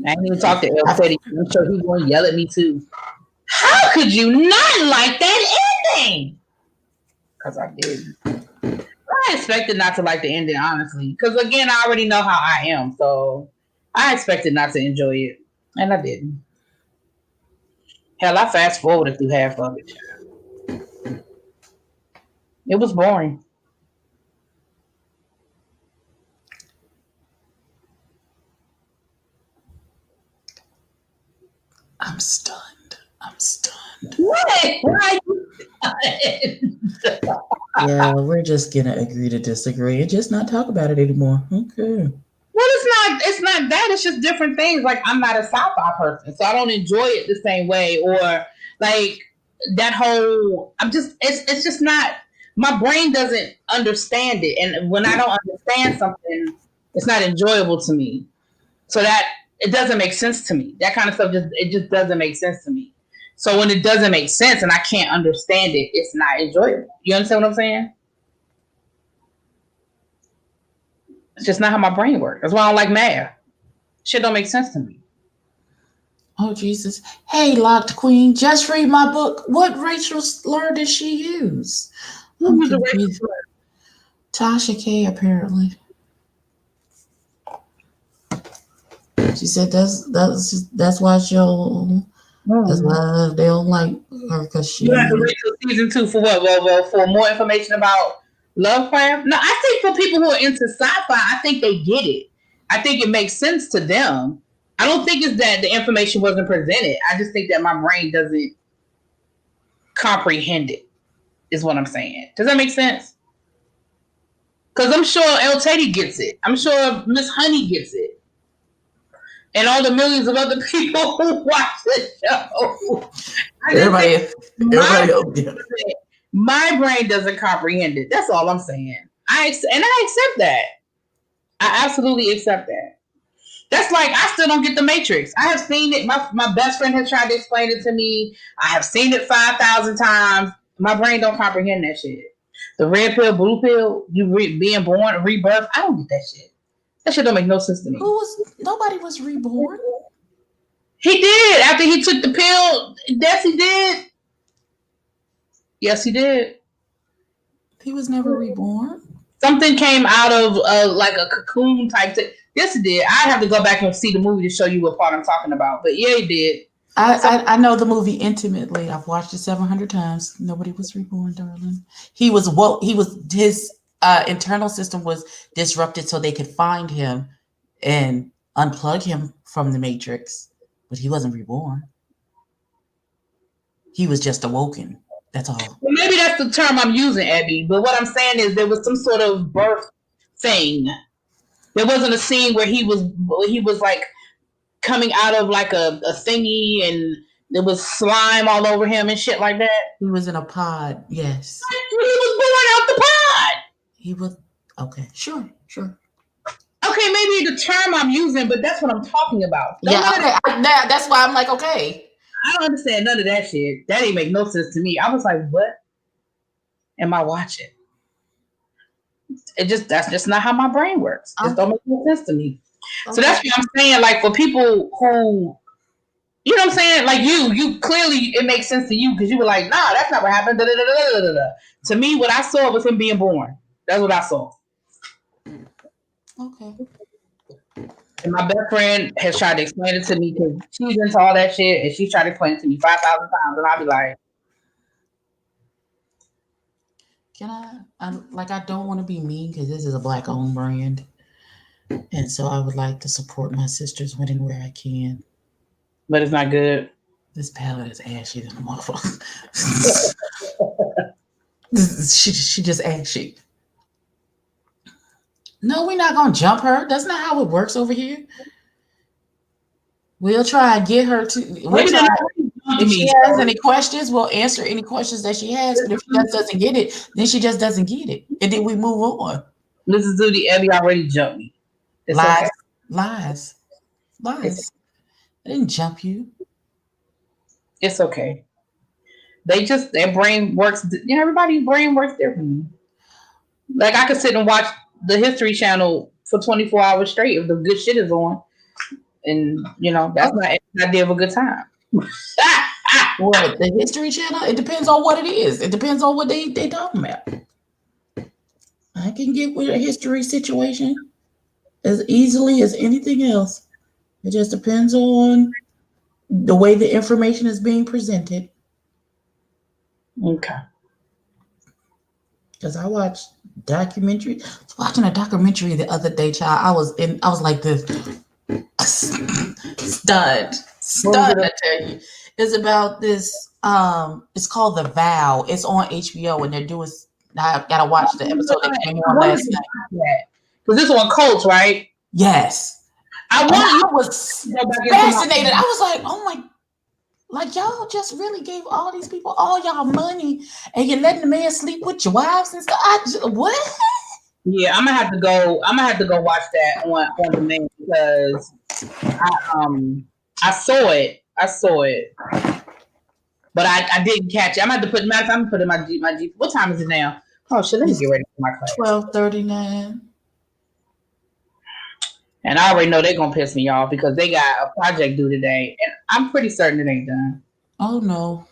I ain't even talked to El Teddy. I'm sure he's gonna yell at me too. How could you not like that ending? Because I did. I expected not to like the ending, honestly. Because again, I already know how I am, so I expected not to enjoy it, and I didn't. Hell, I fast forwarded through half of it. It was boring. I'm stunned. I'm stunned. What? Why are you Yeah, we're just gonna agree to disagree and just not talk about it anymore. Okay. Well, it's not that. It's just different things. Like I'm not a sci-fi person, so I don't enjoy it the same way. Or like that whole. It's just not. My brain doesn't understand it, and when I don't understand something, it's not enjoyable to me. So that it doesn't make sense to me. That kind of stuff just doesn't make sense to me. So when it doesn't make sense and I can't understand it, it's not enjoyable. You understand what I'm saying? It's just not how my brain works. That's why I don't like math. Shit don't make sense to me. Oh Jesus! Hey, locked queen, just read my book. What Rachel slur did she use? Who I'm was the racial confused. Tasha K. Apparently, she said that's why she'll. That's Mm. why they don't like her because You have to she. wait till season 2 for what? Well, for more information about Lovecraft. No, I think for people who are into sci-fi, I think they get it. I think it makes sense to them. I don't think it's that the information wasn't presented. I just think that my brain doesn't comprehend it. Is what I'm saying. Does that make sense? Because I'm sure El Teddy gets it. I'm sure Miss Honey gets it. And all the millions of other people who watch the show. I just Everybody, think my everybody else get it. my brain doesn't comprehend it. That's all I'm saying. I accept that. I absolutely accept that. That's like I still don't get the Matrix. I have seen it. My best friend has tried to explain it to me. I have seen it 5,000 times. My brain don't comprehend that shit. The red pill, blue pill, being born, rebirth. I don't get that shit. That shit don't make no sense to me. Nobody was reborn. He did after he took the pill. Yes, he did. Yes, he did. He was never reborn. Something came out of like a cocoon type thing. Yes, it did. I'd have to go back and see the movie to show you what part I'm talking about. But yeah, it did. I know the movie intimately. I've watched it 700 times. Nobody was reborn, darling. He was woke. He was his internal system was disrupted so they could find him and unplug him from the matrix. But he wasn't reborn. He was just awoken. That's all. Well, maybe that's the term I'm using, Abby. But what I'm saying is there was some sort of birth thing. There wasn't a scene where he was like coming out of like a thingy and there was slime all over him and shit like that. He was in a pod. Yes. He was born out the pod. He was okay. Sure. Okay, maybe the term I'm using, but that's what I'm talking about. Yeah. Okay. That's why I'm like, okay. I don't understand none of that shit. That ain't make no sense to me. I was like, what am I watching? That's just not how my brain works. It just don't make no sense to me. Okay. So that's what I'm saying. Like for people who, you know what I'm saying? Like you clearly it makes sense to you because you were like, nah, that's not what happened. Da, da, da, da, da, da. To me, what I saw was him being born. That's what I saw. Okay. And And my best friend has tried to explain it to me because she's into all that shit, and she's tried to explain it to me 5,000 times, and I'll be like, Can I don't want to be mean because this is a black owned brand. And so I would like to support my sisters when and where I can. but it's not good. This palette is ashy than a motherfucker. she just ashy. No, we're not gonna jump her. That's not how it works over here. We'll try and get her to. Maybe they're not If she has any questions, we'll answer any questions that she has. But if she just doesn't get it, then she just doesn't get it, and then we move on. Mrs. Duty, Abby already jumped me. It's lies, okay. lies. I didn't jump you. It's okay. Their brain works. Everybody's brain works differently. Like I could sit and watch the History Channel for 24 hours straight if the good shit is on, and that's not an idea of a good time. What, the History Channel? It depends on what it is. It depends on what they talking about. I can get with a history situation as easily as anything else. It just depends on the way the information is being presented. Okay. Because I watched documentary. I was watching a documentary the other day, child. I was like this, stunned. I tell you. It's about this. It's called The Vow. It's on HBO, and they're doing. I gotta watch the episode that came on last night. Because this one cults, right? Yes. I was fascinated. I was like, oh my. Like, y'all just really gave all these people all y'all money and you're letting the man sleep with your wives and stuff. What? Yeah, I'm gonna have to go watch that on demand because I saw it. But I didn't catch it. I'm gonna have to put it in my G. What time is it now? Oh shit, let me get ready for my class. 12:39. And I already know they're gonna piss me off because they got a project due today, and I'm pretty certain it ain't done. Oh no.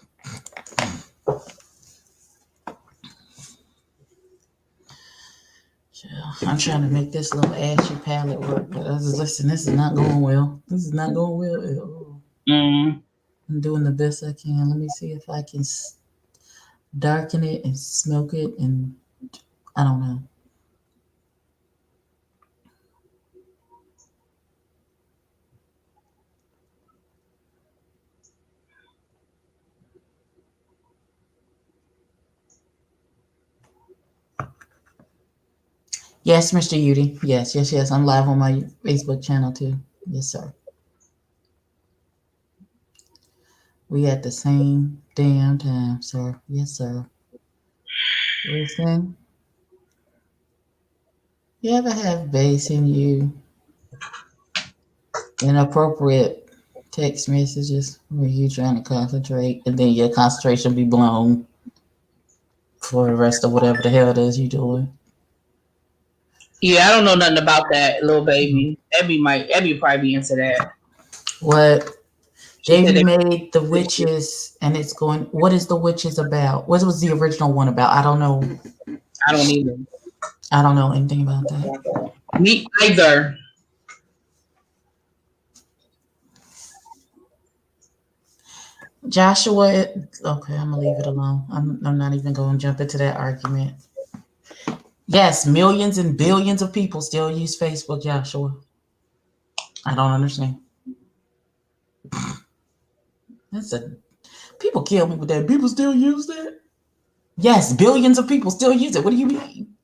I'm trying to make this little ashy palette work, but listen, this is not going well. This is not going well at all. I'm doing the best I can. Let me see if I can darken it and smoke it, and I don't know. Yes, Mr. Udy. Yes. I'm live on my Facebook channel too. Yes, sir. We at the same damn time, sir. Yes, sir. Listen. You ever have bass in you? Inappropriate text messages where you trying to concentrate and then your concentration be blown for the rest of whatever the hell it is you doing. Yeah, I don't know nothing about that, little baby. Abby probably be into that. What? They made The Witches, and it's going. What is The Witches about? What was the original one about? I don't know. I don't either. I don't know anything about that. Me either. Joshua, okay, I'm gonna leave it alone. I'm not even going to jump into that argument. Yes, millions and billions of people still use Facebook, Joshua. I don't understand. People kill me with that. People still use that? Yes, billions of people still use it. What do you mean?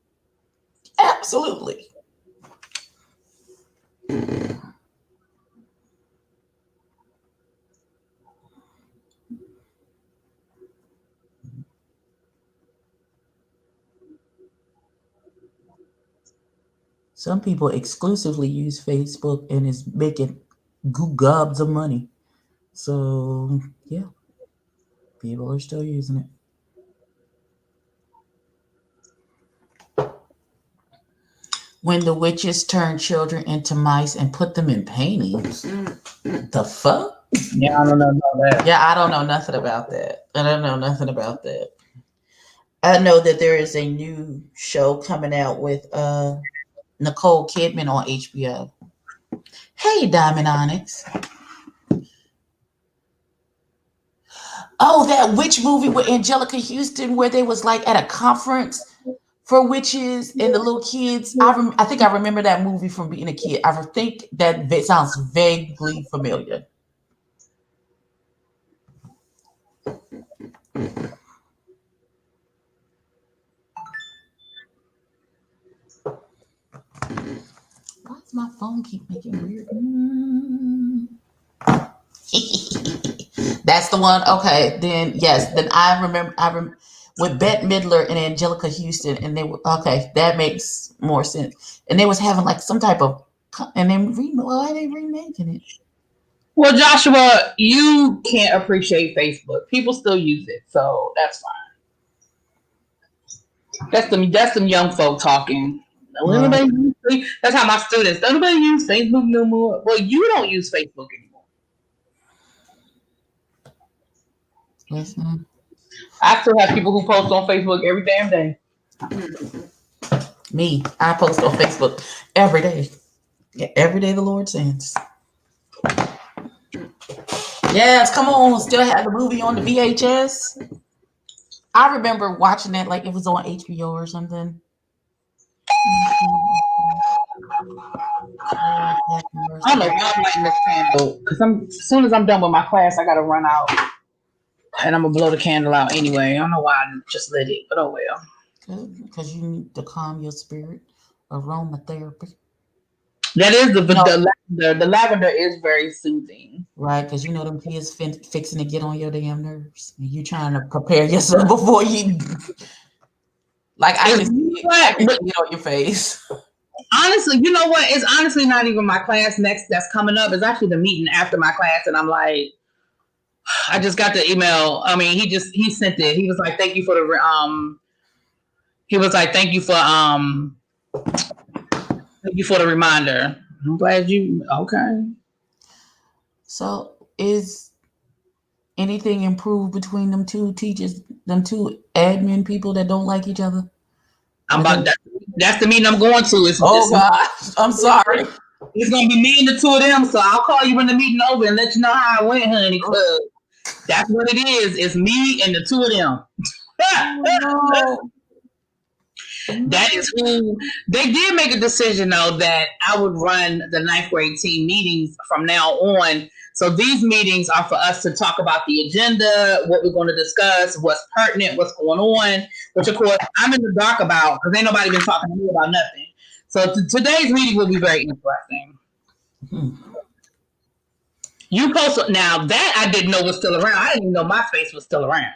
Absolutely. Some people exclusively use Facebook and is making gobs of money. So, yeah, people are still using it. When the witches turned children into mice and put them in paintings. The fuck? Yeah, I don't know about that. Yeah, I don't know nothing about that. I don't know nothing about that. I know that there is a new show coming out with Nicole Kidman on HBO. Hey, Diamond Onyx. Oh, that witch movie with Angelica Houston where they was like at a conference for witches and the little kids. I think I remember that movie from being a kid. I think that sounds vaguely familiar. Why does my phone keep making weird? That's the one. Okay, then yes, then I remember. With Bette Midler and Angelica Houston, and they were okay. That makes more sense. And they was having like some type of, and then why are they remaking it? Well, Joshua, you can't appreciate Facebook. People still use it, so that's fine. That's them young folk talking. That's how my students. Don't nobody use Facebook no more. Well, you don't use Facebook anymore. Listen, I still have people who post on Facebook every damn day. me, I post on Facebook every day. Yeah, every day the Lord sends. Yes, come on. Still have the movie on the VHS. I remember watching that like it was on HBO or something. I don't know why I'm lighting this candle because as soon as I'm done with my class, I gotta run out and I'm gonna blow the candle out anyway. I don't know why I just lit it, but oh well. Good, because you need to calm your spirit. Aromatherapy. That is No, the lavender. The lavender is very soothing. right, because you know them kids fixing to get on your damn nerves. And you trying to prepare yourself before you. Like I It's can see it. I but, can but see it on your face. honestly, you know what? It's honestly not even my class next that's coming up. It's actually the meeting after my class, and I'm like, I just got the email. I mean, he sent it. He was like, "Thank you for the He was like, thank you for the reminder." I'm glad you okay. So is anything improved between them two teachers, them two admin people that don't like each other? I'm Are about they? that. That's the meeting I'm going to. Oh gosh, I'm sorry. It's gonna be me and the two of them. So I'll call you when the meeting over and let you know how it went, honey. Cause that's what it is. It's me and the two of them. Oh That no. is who they did make a decision though that I would run the ninth grade team meetings from now on. So these meetings are for us to talk about the agenda, what we're going to discuss, what's pertinent, what's going on, which of course I'm in the dark about because ain't nobody been talking to me about nothing. So today's meeting will be very interesting. Hmm. You post now that I didn't know was still around. I didn't even know MySpace was still around.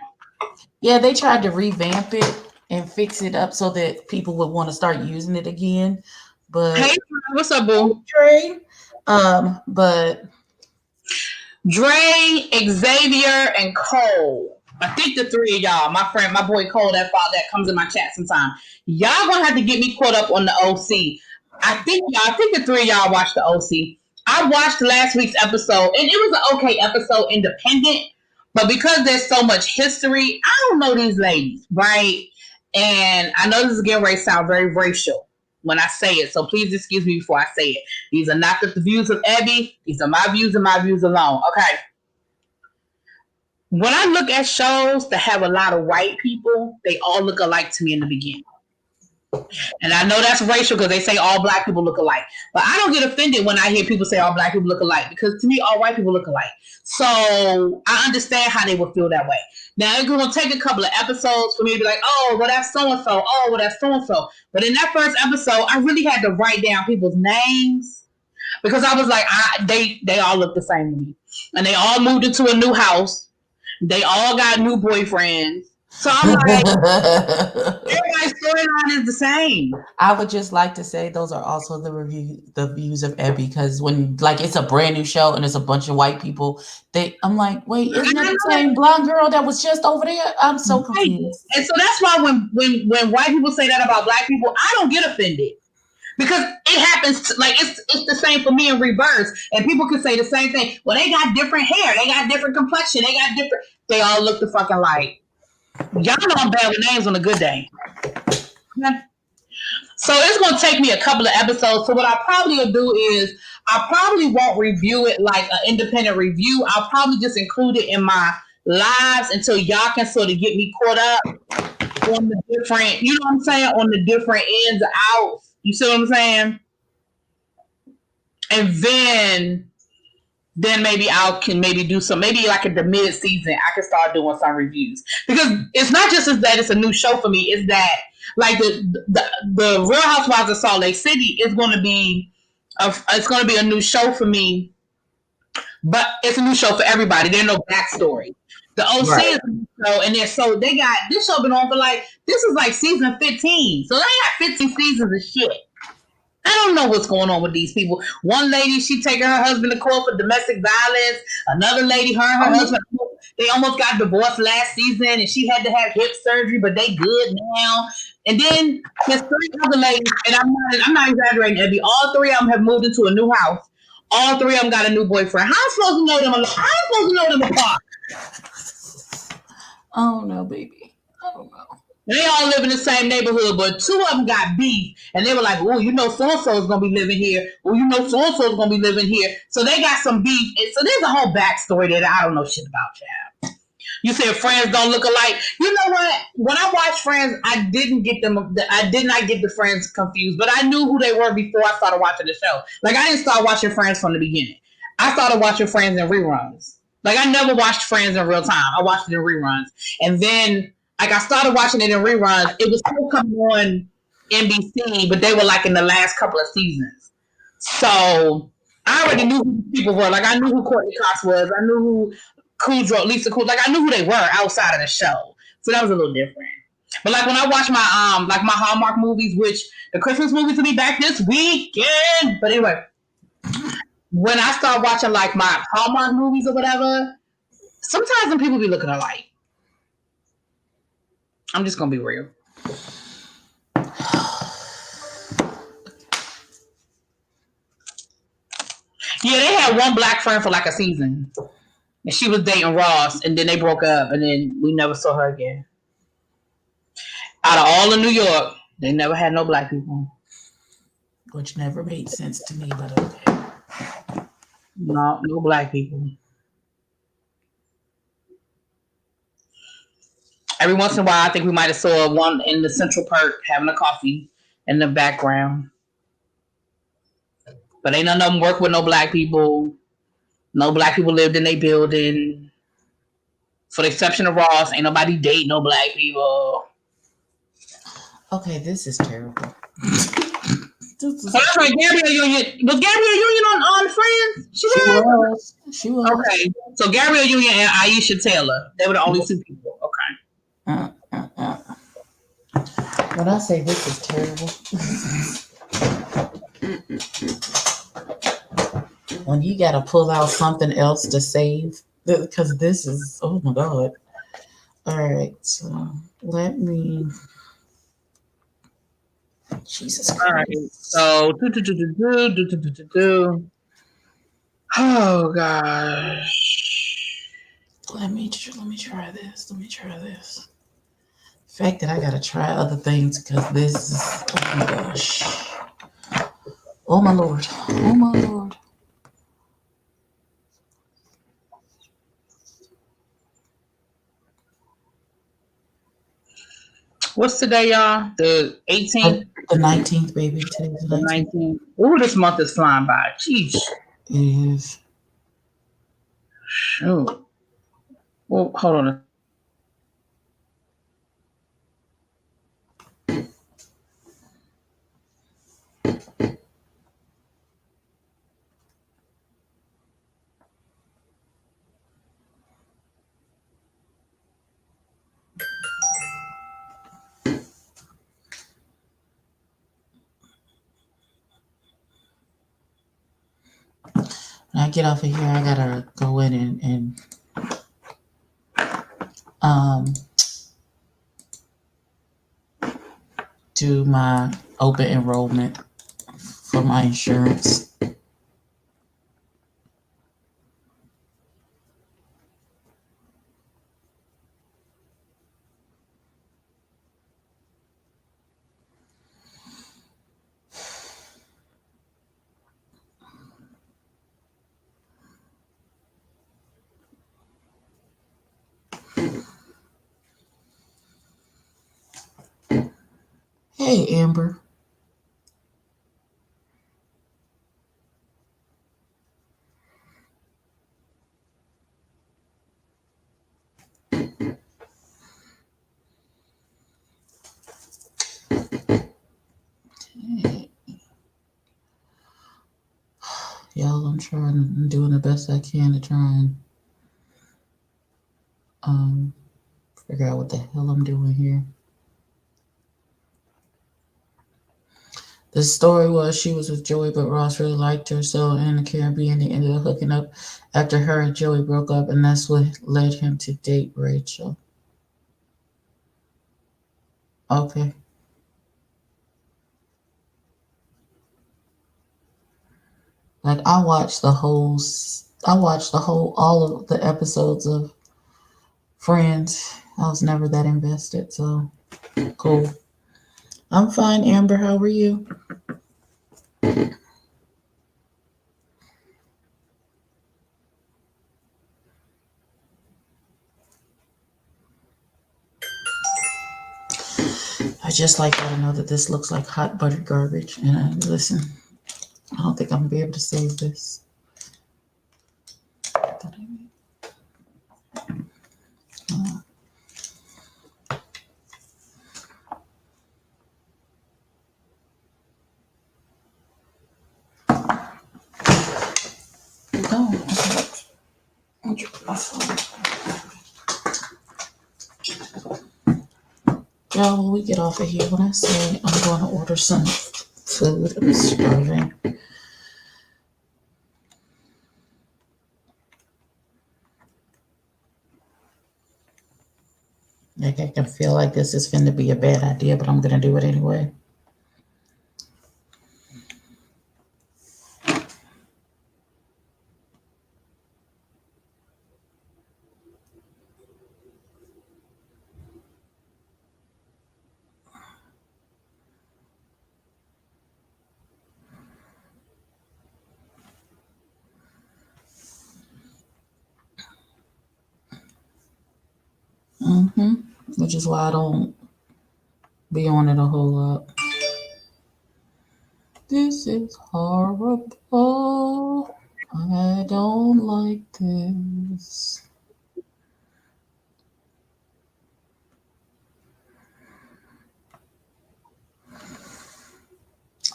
Yeah, they tried to revamp it and fix it up so that people would want to start using it again. Hey, But what's up, boo? trade. But Dre, Xavier, and Cole. I think the three of y'all, my friend, my boy Cole, that comes in my chat sometime. Y'all gonna have to get me caught up on the OC. I think the three of y'all watched the OC. I watched last week's episode, and it was an okay episode, independent. But because there's so much history, I don't know these ladies, right? And I know this is getting ready to sound very racial when I say it, so please excuse me before I say it. These are not the views of Abby. These are my views and my views alone. Okay. When I look at shows that have a lot of white people, they all look alike to me in the beginning. And I know that's racial because they say all black people look alike. But I don't get offended when I hear people say all black people look alike because to me, all white people look alike. So I understand how they would feel that way. Now, it's going to take a couple of episodes for me to be like, oh, well, that's so and so. Oh, well, that's so and so. But in that first episode, I really had to write down people's names because I was like, they all look the same to me. And they all moved into a new house. They all got new boyfriends. So I'm like, everybody's storyline is the same. I would just like to say those are also the views of Ebby because when like it's a brand new show and it's a bunch of white people, I'm like, wait, isn't that the same blonde girl that was just over there? I'm so Right. confused. And so that's why when white people say that about black people, I don't get offended. Because it happens like it's the same for me in reverse. And people can say the same thing. Well, they got different hair, they got different complexion, they all look the fucking like. Y'all know I'm bad with names on a good day. Okay? So it's gonna take me a couple of episodes. So what I probably will do is I probably won't review it like an independent review. I'll probably just include it in my lives until y'all can sort of get me caught up on the different, you know what I'm saying, on the different ins and outs. You see what I'm saying? And then maybe I can maybe do some, maybe like at the mid season I can start doing some reviews, because it's not just as that it's a new show for me. It's that like the Real Housewives of Salt Lake City is going to be it's going to be a new show for me, but it's a new show for everybody. There's no backstory. The OC Right. is a new show, and then so they got this show been on for like, this is like season 15, so they got 15 seasons of shit. I don't know what's going on with these people. One lady, she taking her husband to court for domestic violence. Another lady, her and her husband, they almost got divorced last season, and she had to have hip surgery, but they good now. And then there's three other ladies, and I'm not exaggerating, Abby. All three of them have moved into a new house. All three of them got a new boyfriend. How am I supposed to know them? How am I supposed to know them apart? Oh no, baby. I don't know. They all live in the same neighborhood, but two of them got beef, and they were like, "Oh, you know, so and so is gonna be living here. Oh, you know, so and so is gonna be living here." So they got some beef, and so there's a whole backstory that I don't know shit about, child. You said Friends don't look alike. You know what? When I watched Friends, I didn't get them. I did not get the Friends confused, but I knew who they were before I started watching the show. Like I didn't start watching Friends from the beginning. I started watching Friends in reruns. Like I never watched Friends in real time. I watched it in reruns, and then like I started watching it in reruns. It was still coming on NBC, but they were like in the last couple of seasons. So I already knew who these people were. Like I knew who Courtney Cox was. I knew who Lisa Kudrow. Like I knew who they were outside of the show. So that was a little different. But like when I watch my like my Hallmark movies, which the Christmas movies will be back this weekend. But anyway, when I start watching like my Hallmark movies or whatever, sometimes them people be looking alike. I'm just gonna be real. Yeah, they had one black friend for like a season, and she was dating Ross, and then they broke up, and then we never saw her again. Out of all of New York, they never had no black people. Which never made sense to me, but okay. No, no black people. Every once in a while, I think we might have saw one in the Central Park having a coffee in the background. But ain't none of them work with no black people. No black people lived in their building. For the exception of Ross, ain't nobody date no black people. Okay, this is terrible. This So is that's right, Gabrielle Union. Was Gabrielle Union on Friends? She She was? was. She was. Okay. So Gabrielle Union and Aisha Taylor. They were the only two people. Okay. Uh, uh, uh. When I say this is terrible, when you got to pull out something else to save, because this is, oh my God. All right, so let me, Jesus All right. Christ. So oh gosh. Let me try this. Let me try this. The fact that I gotta try other things because this is, oh my gosh. Oh my Lord. Oh my Lord. What's today, y'all? The The, 18th, the 19th, baby. Today's the the 19th. 19th. Ooh, this month is flying by. Jeez. It is. Shoot. Well, hold on. When I get off of here, I gotta go in and um do my open enrollment for my insurance. Hey, Amber. Hey. Y'all, I'm doing the best I can to try and um figure out what the hell I'm doing here. The story was she was with Joey, but Ross really liked her, so in the Caribbean they ended up hooking up after her and Joey broke up, and that's what led him to date Rachel. Okay. Like I watched the whole all of the episodes of Friends. I was never that invested, so cool. I'm fine, Amber. How are you? I just like to know that this looks like hot buttered garbage. And listen, I don't think I'm gonna be able to save this. No, okay. My phone. Y'all, when we get off of here, when I say I'm going to order some food, I'm starving. Like I can feel like this is finna be a bad idea, but I'm gonna do it anyway. Mm-hmm. Which is why I don't be on it a whole lot. This is horrible. I don't like this.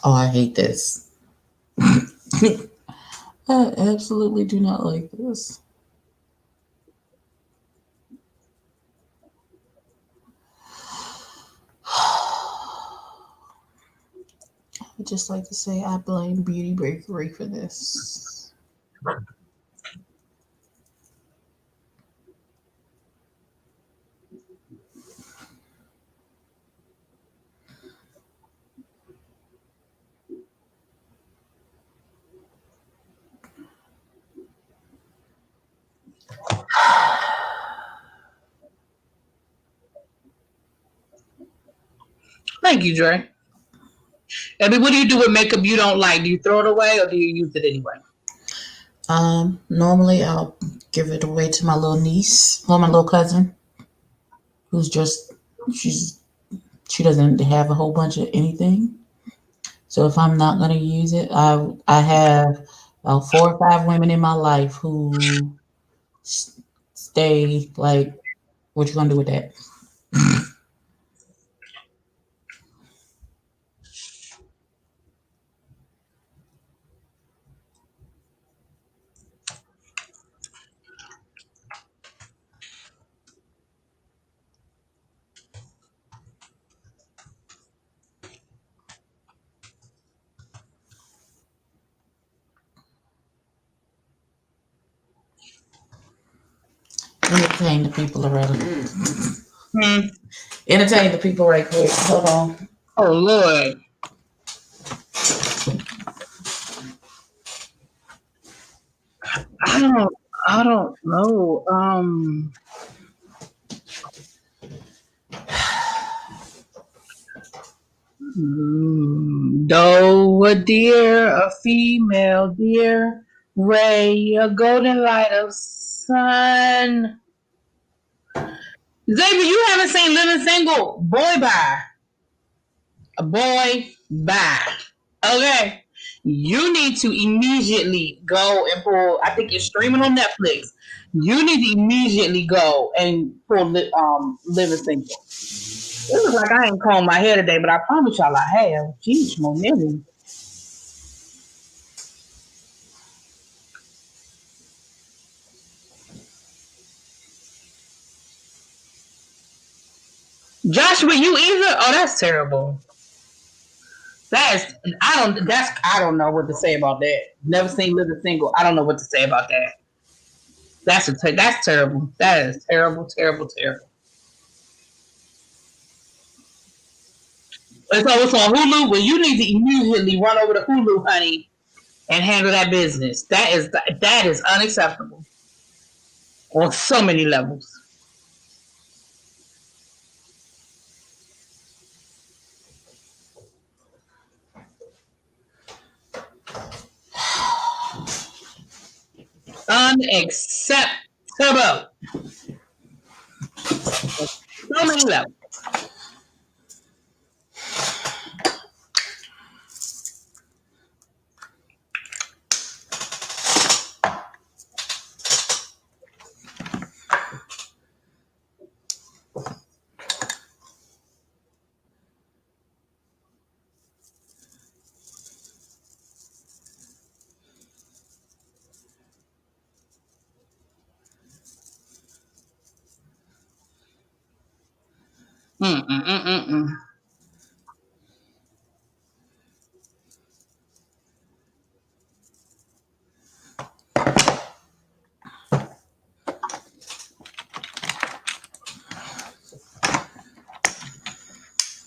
Oh, I hate this. I absolutely do not like this. I would just like to say I blame Beauty Bakery for this. Thank you, Dre. Abby, what do you do with makeup you don't like? Do you throw it away or do you use it anyway? Normally I'll give it away to my little niece, or my little cousin, who's just she's she doesn't have a whole bunch of anything. So if I'm not gonna use it, I have about 4 or 5 women in my life who stay like, what you gonna do with that? Entertain the people already. Hmm. Entertain the people right quick. Hold on. Oh Lord. I don't I don't know. Though a deer, a female deer, ray, a golden light of sun. Xavier, you haven't seen Living Single? Boy, bye. Boy, bye. Okay. You need to immediately go and pull. I think it's streaming on Netflix. You need to immediately go and pull Living Single. It looks like I ain't combed my hair today, but I promise y'all I have. Jeez, momentum. Joshua, you either? Oh, that's terrible. I don't know what to say about that. Never seen Living Single. I don't know what to say about that. That's terrible. That is terrible, terrible, terrible. And so it's on Hulu. Well, you need to immediately run over to Hulu, honey, and handle that business. That is unacceptable on so many levels. Unacceptable. So many levels. Mm-mm-mm-mm-mm.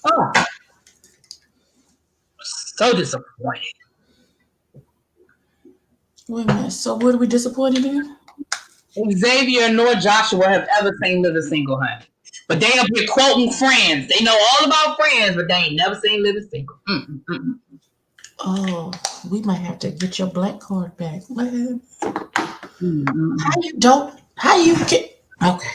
Oh, so disappointed. Wait a minute. So what are we disappointed in? Xavier nor Joshua have ever seen Living Single, honey. But they up here quoting Friends. They know all about Friends, but they ain't never seen Living Single. Mm-mm-mm. Oh, we might have to get your black card back. What? Mm-mm. How you don't? How you get? Okay.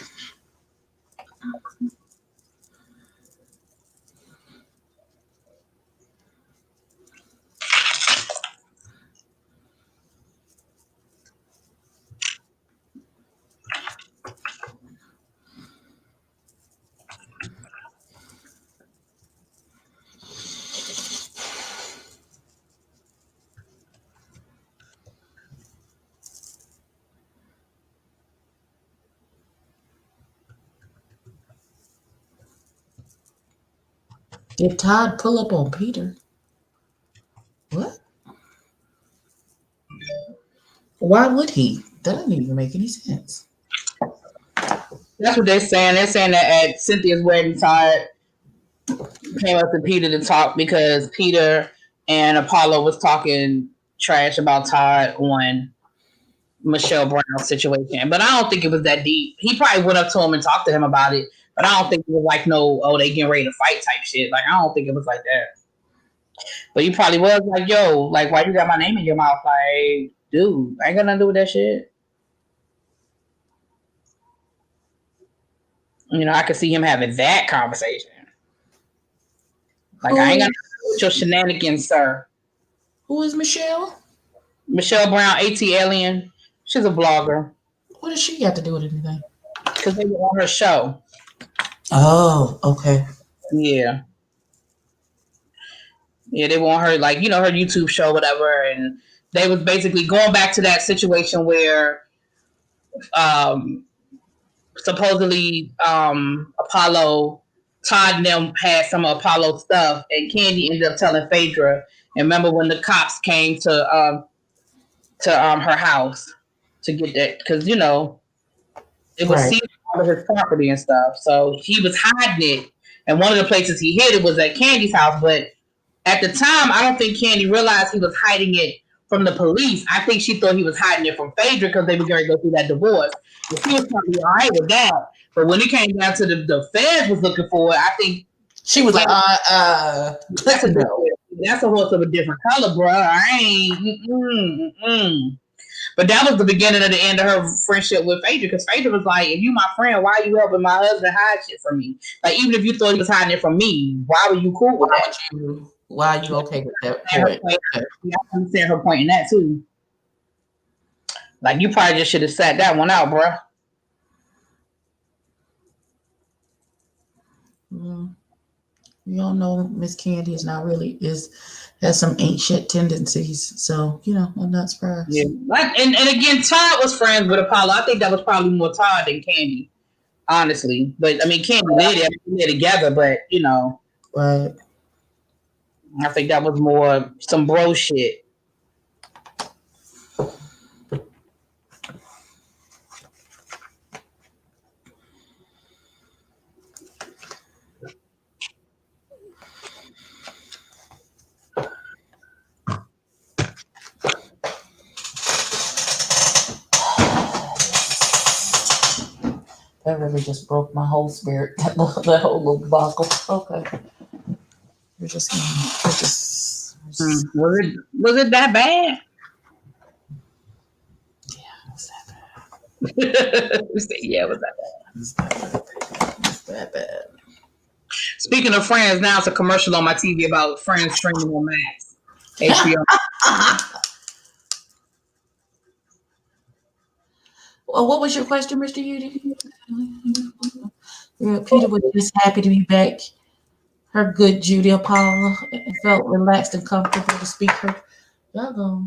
Did Todd pull up on Peter? What? Why would he? That doesn't even make any sense. That's what they're saying. They're saying that at Cynthia's wedding, Todd came up to Peter to talk because Peter and Apollo was talking trash about Todd on Michelle Brown's situation. But I don't think it was that deep. He probably went up to him and talked to him about it. But I don't think it was like no, oh, they getting ready to fight type shit. Like I don't think it was like that. But he probably was like, yo, like why you got my name in your mouth? Like, dude, I ain't got nothing to do with that shit. You know, I could see him having that conversation. Like I ain't got Who? nothing to do with your shenanigans, sir. Who is Michelle? Michelle Brown, AT Alien. She's a blogger. What does she got to do with anything? Because they were on her show. Oh, okay. Yeah. Yeah, they want her, like, her YouTube show, whatever. And they was basically going back to that situation where um, supposedly Apollo, Todd and them had some of Apollo's stuff. And Candy ended up telling Phaedra. And remember when the cops came to her house to get that, because, it was Right. seized out of his property and stuff. So he was hiding it. And one of the places he hid it was at Candy's house. But at the time, I don't think Candy realized he was hiding it from the police. I think she thought he was hiding it from Phaedra because they were going to go through that divorce. And she was probably all right with that. But when it came down to the feds was looking for it, I think She was like, that's a no. that's a horse of a different color, bro. I ain't. But that was the beginning of the end of her friendship with Phaedra, because Phaedra was like, if you my friend, why are you helping my husband hide shit from me? Like, even if you thought he was hiding it from me, why were you cool with that? Why are you okay with that And her point? point, Okay. yeah, I understand her point in that too. Like, you probably just should have sat that one out, bro. Mm, we all know Miss Candy is not really has some ain't shit tendencies. So, I'm not Yeah. surprised. Like, and again, Todd was friends with Apollo. I think that was probably more Todd than Candy, honestly. But I mean, Candy they together, but But I think that was more some bro shit. that really just broke my whole spirit. That whole little buckle. Okay. We're just Was it that bad? it's that bad. Yeah, it was that bad. It's that bad. It's that bad. Speaking of Friends, now it's a commercial on my TV about Friends streaming on Max, HBO. Well, what was your question, Mr. Udy? Yeah, Peter was just happy to be back. Her good Judy Apollo felt relaxed and comfortable to speak her. Y'all go.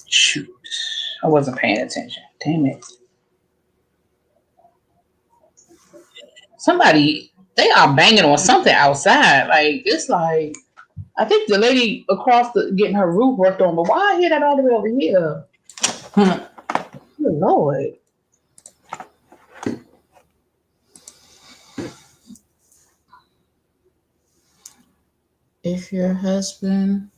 Shoot, I wasn't paying attention. Damn it! Somebody they are banging on something outside. Like it's like I think the lady across the getting her roof worked on, but why I hear that all the way over here? Good Lord. If your husband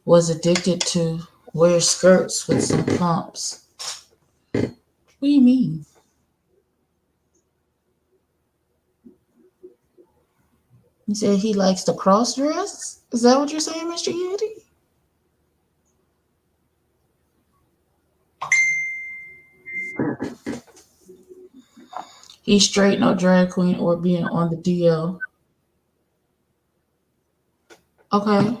was addicted to wear skirts with some pumps, what do you mean? You said he likes to cross dress? Is that what you're saying, Mr. Yeti? He's straight, no drag queen or being on the DL. Okay.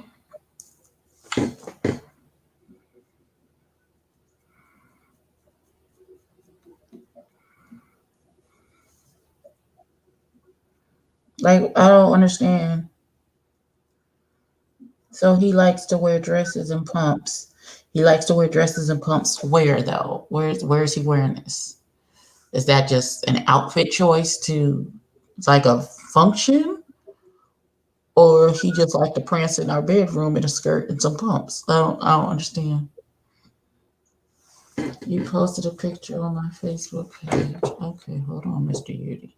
Like, I don't understand. So he likes to wear dresses and pumps. He likes to wear dresses and pumps. Where though? Where is he wearing this? Is that just an outfit choice to it's like a function? Or he just like to prance in our bedroom in a skirt and some pumps? I don't understand. You posted a picture on my Facebook page. Okay, hold on, Mr. Yudi.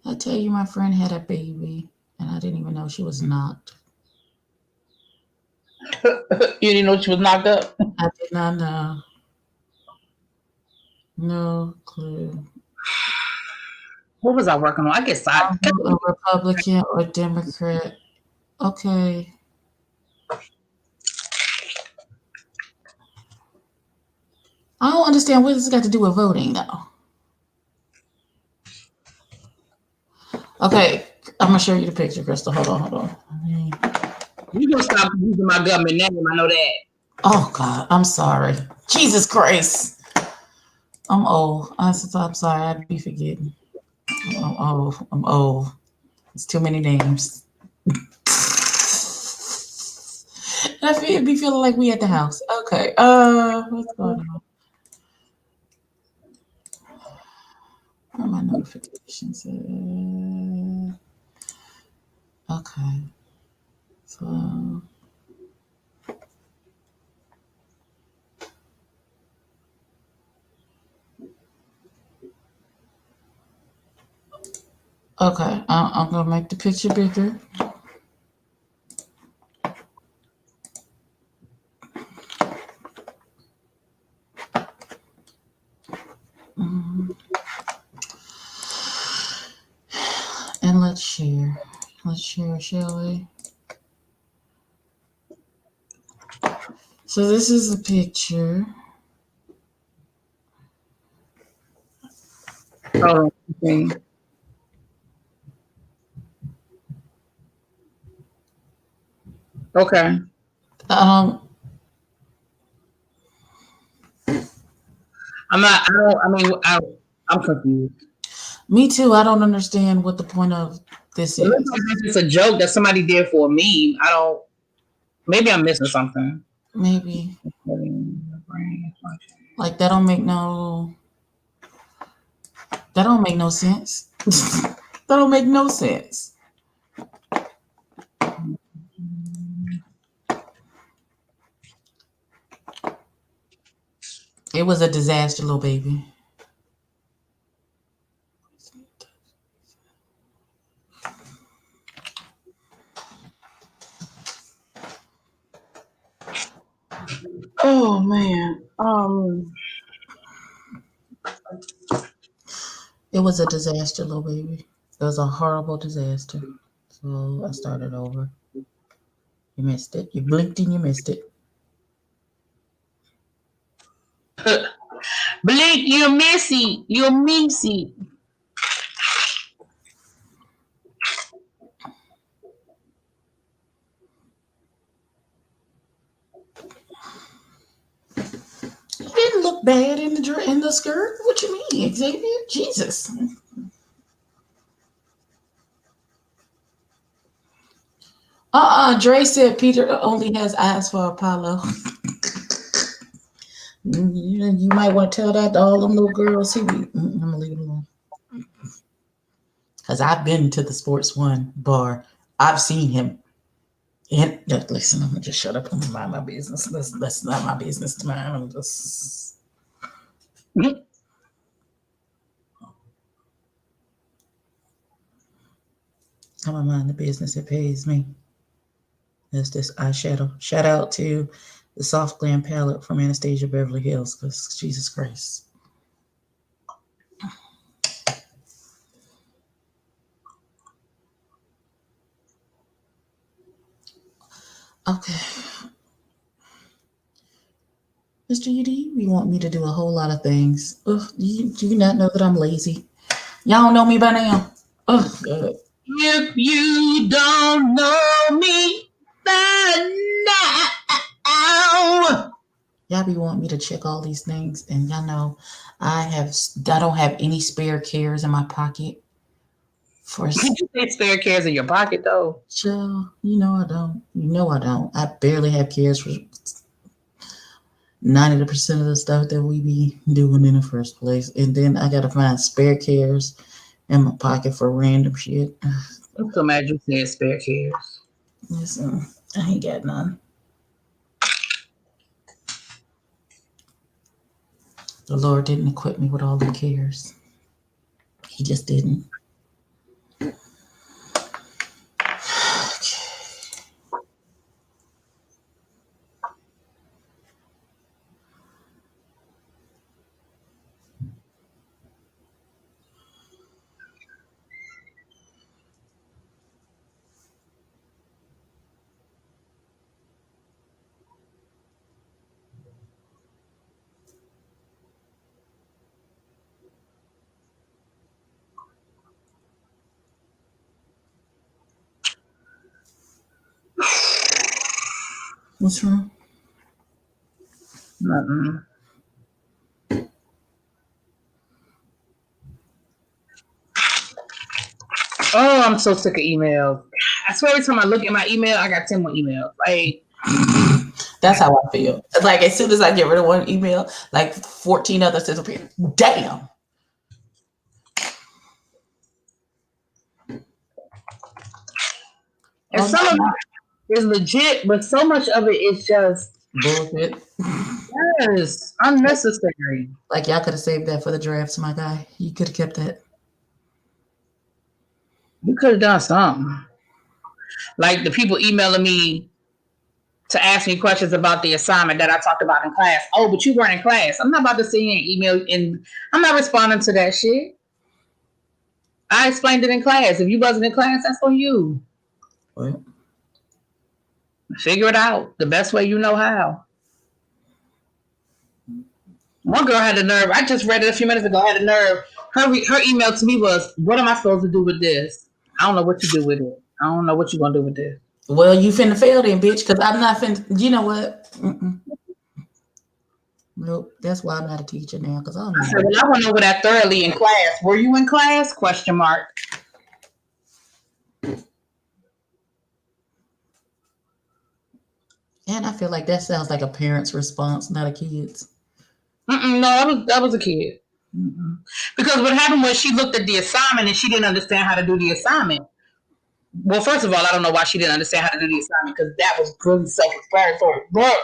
I tell you, my friend had a baby, and I didn't even know she was knocked. You didn't know she was knocked up. I did not know. No clue. What was I working on? I guess Are you a Republican or Democrat? Okay. I don't understand what this got to do with voting, though. Okay, I'm gonna show you the picture, Crystal. Hold on. You gonna stop using my government name? I know that. Oh God, I'm sorry. Jesus Christ, I'm old. I'm sorry. I'd be forgetting. I'm old. I'm old. It's too many names. I be feeling like we at the house. Okay. What's going on? Where are my notifications? Okay. So okay, I'm gonna make the picture bigger. Mhm. And let's share. Let's share, shall we? So this is a picture. Oh, okay. Okay. Um, I'm not. I don't. I mean, I'm confused. Me too. I don't understand what the point of this It looks is. like this is a joke that somebody did for a meme. I don't. Maybe I'm missing something. Maybe like that don't make no sense. That don't make no sense. It was a disaster, little baby. Oh man. It was a disaster, little baby. It was a horrible disaster. So I started over. You missed it. You blinked and you missed it. Blink, you're missy. You're missy. You didn't look bad in the skirt. What you mean, Xavier? Jesus. Dre said Peter only has eyes for Apollo. You might want to tell that to all them little girls. I'm gonna leave it alone. Cause I've been to the Sports One bar. I've seen him. And listen, I'm gonna just shut up and mind my business. That's not my business to mind. I'm just. I'm gonna mind the business that pays me. That's this eyeshadow. Shout out to the Soft Glam palette from Anastasia Beverly Hills. Cause Jesus Christ. Okay. Mr. UD, you want me to do a whole lot of things. Ugh, do you not know that I'm lazy? Y'all don't know me by now. Ugh, good. If you don't know me by now. Y'all be wanting me to check all these things, and y'all know I don't have any spare cares in my pocket. For Did you say spare cares in your pocket though? sure, you know I don't. You know I don't. I barely have cares for 90% of the stuff that we be doing in the first place, and then I gotta find spare cares in my pocket for random shit. I'm so mad you said spare cares. Listen, I ain't got none. The Lord didn't equip me with all the cares. He just didn't. What's wrong? Mm-mm. Oh, I'm so sick of emails. I swear every time I look at my email, I got 10 more emails. Like, That's how I feel. Like as soon as I get rid of one email, like 14 others disappear. Damn. And Oh some of no, it is legit, but so much of it is just bullshit. yes, unnecessary. Like y'all could have saved that for the drafts, my guy. You could have kept that. You could have done something. Like the people emailing me to ask me questions about the assignment that I talked about in class. Oh, but you weren't in class. I'm not about to sit here and email and I'm not responding to that shit. I explained it in class. If you wasn't in class, that's on you. Well, Figure it out the best way you know how. One girl had the nerve. I just read it a few minutes ago. Had the nerve. Her email to me was, "What am I supposed to do with this? I don't know what you do with it. I don't know what you're gonna do with this." well, you finna fail then, bitch, because I'm not finna. You know what? Mm-mm. Nope. That's why I'm not a teacher now, because I don't I even said, know. "Well, I went over that thoroughly in class. Were you in class? Question mark." And I feel like that sounds like a parent's response, not a kid's. No, that was a kid. Mm-mm. Because what happened was she looked at the assignment and she didn't understand how to do the assignment. Well, first of all, I don't know why she didn't understand how to do the assignment because that was really self-explanatory. But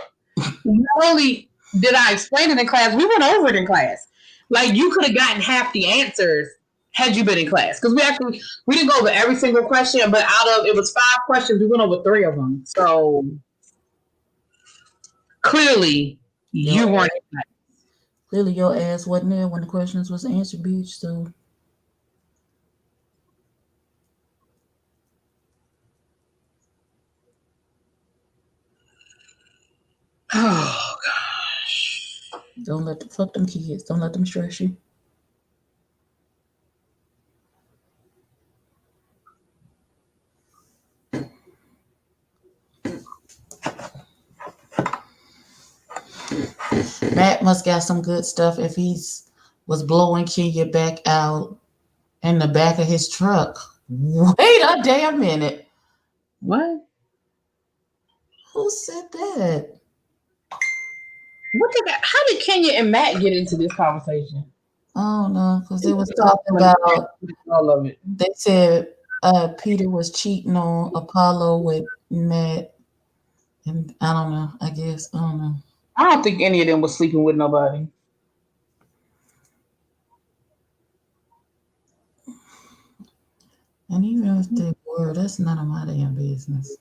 not only did I explain it in class, we went over it in class. Like you could have gotten half the answers had you been in class because we didn't go over every single question, but out of it was 5 questions, we went over 3 of them. So clearly, Your you weren't in class. clearly your ass wasn't there when the questions was answered, bitch. So Oh gosh. don't let the fuck them kids. Don't let them stress you. Matt must got some good stuff if he's was blowing Kenya back out in the back of his truck. Wait a damn minute. What? Who said that? What did that? How did Kenya and Matt get into this conversation? I don't know, because they was talking about, All of it. they said Peter was cheating on Apollo with Matt. And I don't know. I guess. I don't know. I don't think any of them was sleeping with nobody. And even if they were, that's none of my damn business.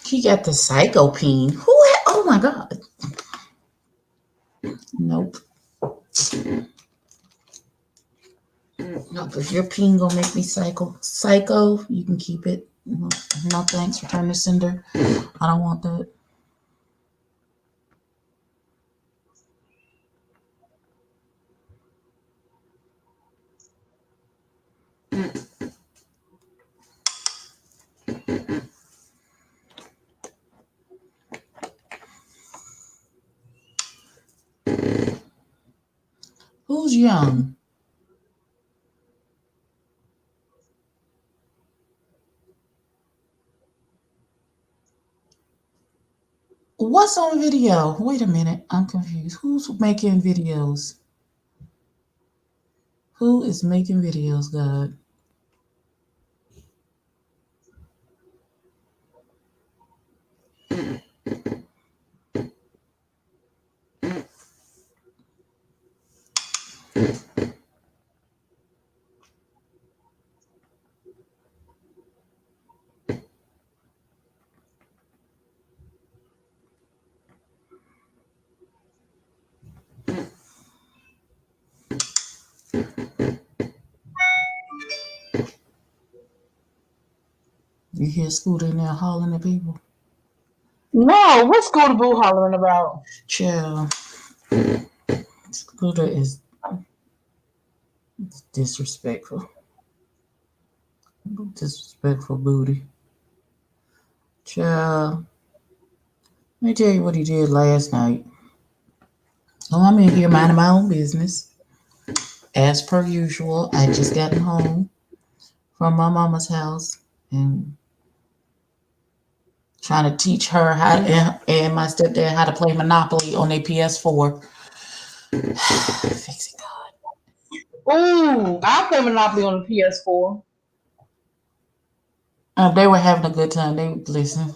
He got the psychopene. Who had, oh my god. Nope. Nope. If your peen gonna make me psycho, you can keep it. No, no thanks. Return to sender. I don't want that. Who's young? What's on video? Wait a minute. I'm confused. Who's making videos? Who is making videos, God? You hear Scooter in there hollering at people? No, what's Go to Boo hollering about? Chill. Scooter is disrespectful. Disrespectful booty. Child, let me tell you what he did last night. Oh, I'm in here minding my own business. As per usual, I just gotten home from my mama's house and trying to teach her how and my stepdad how to play Monopoly on their PS4. Fix it, God. Ooh, I play Monopoly on the PS4. They were having a good time. They listen.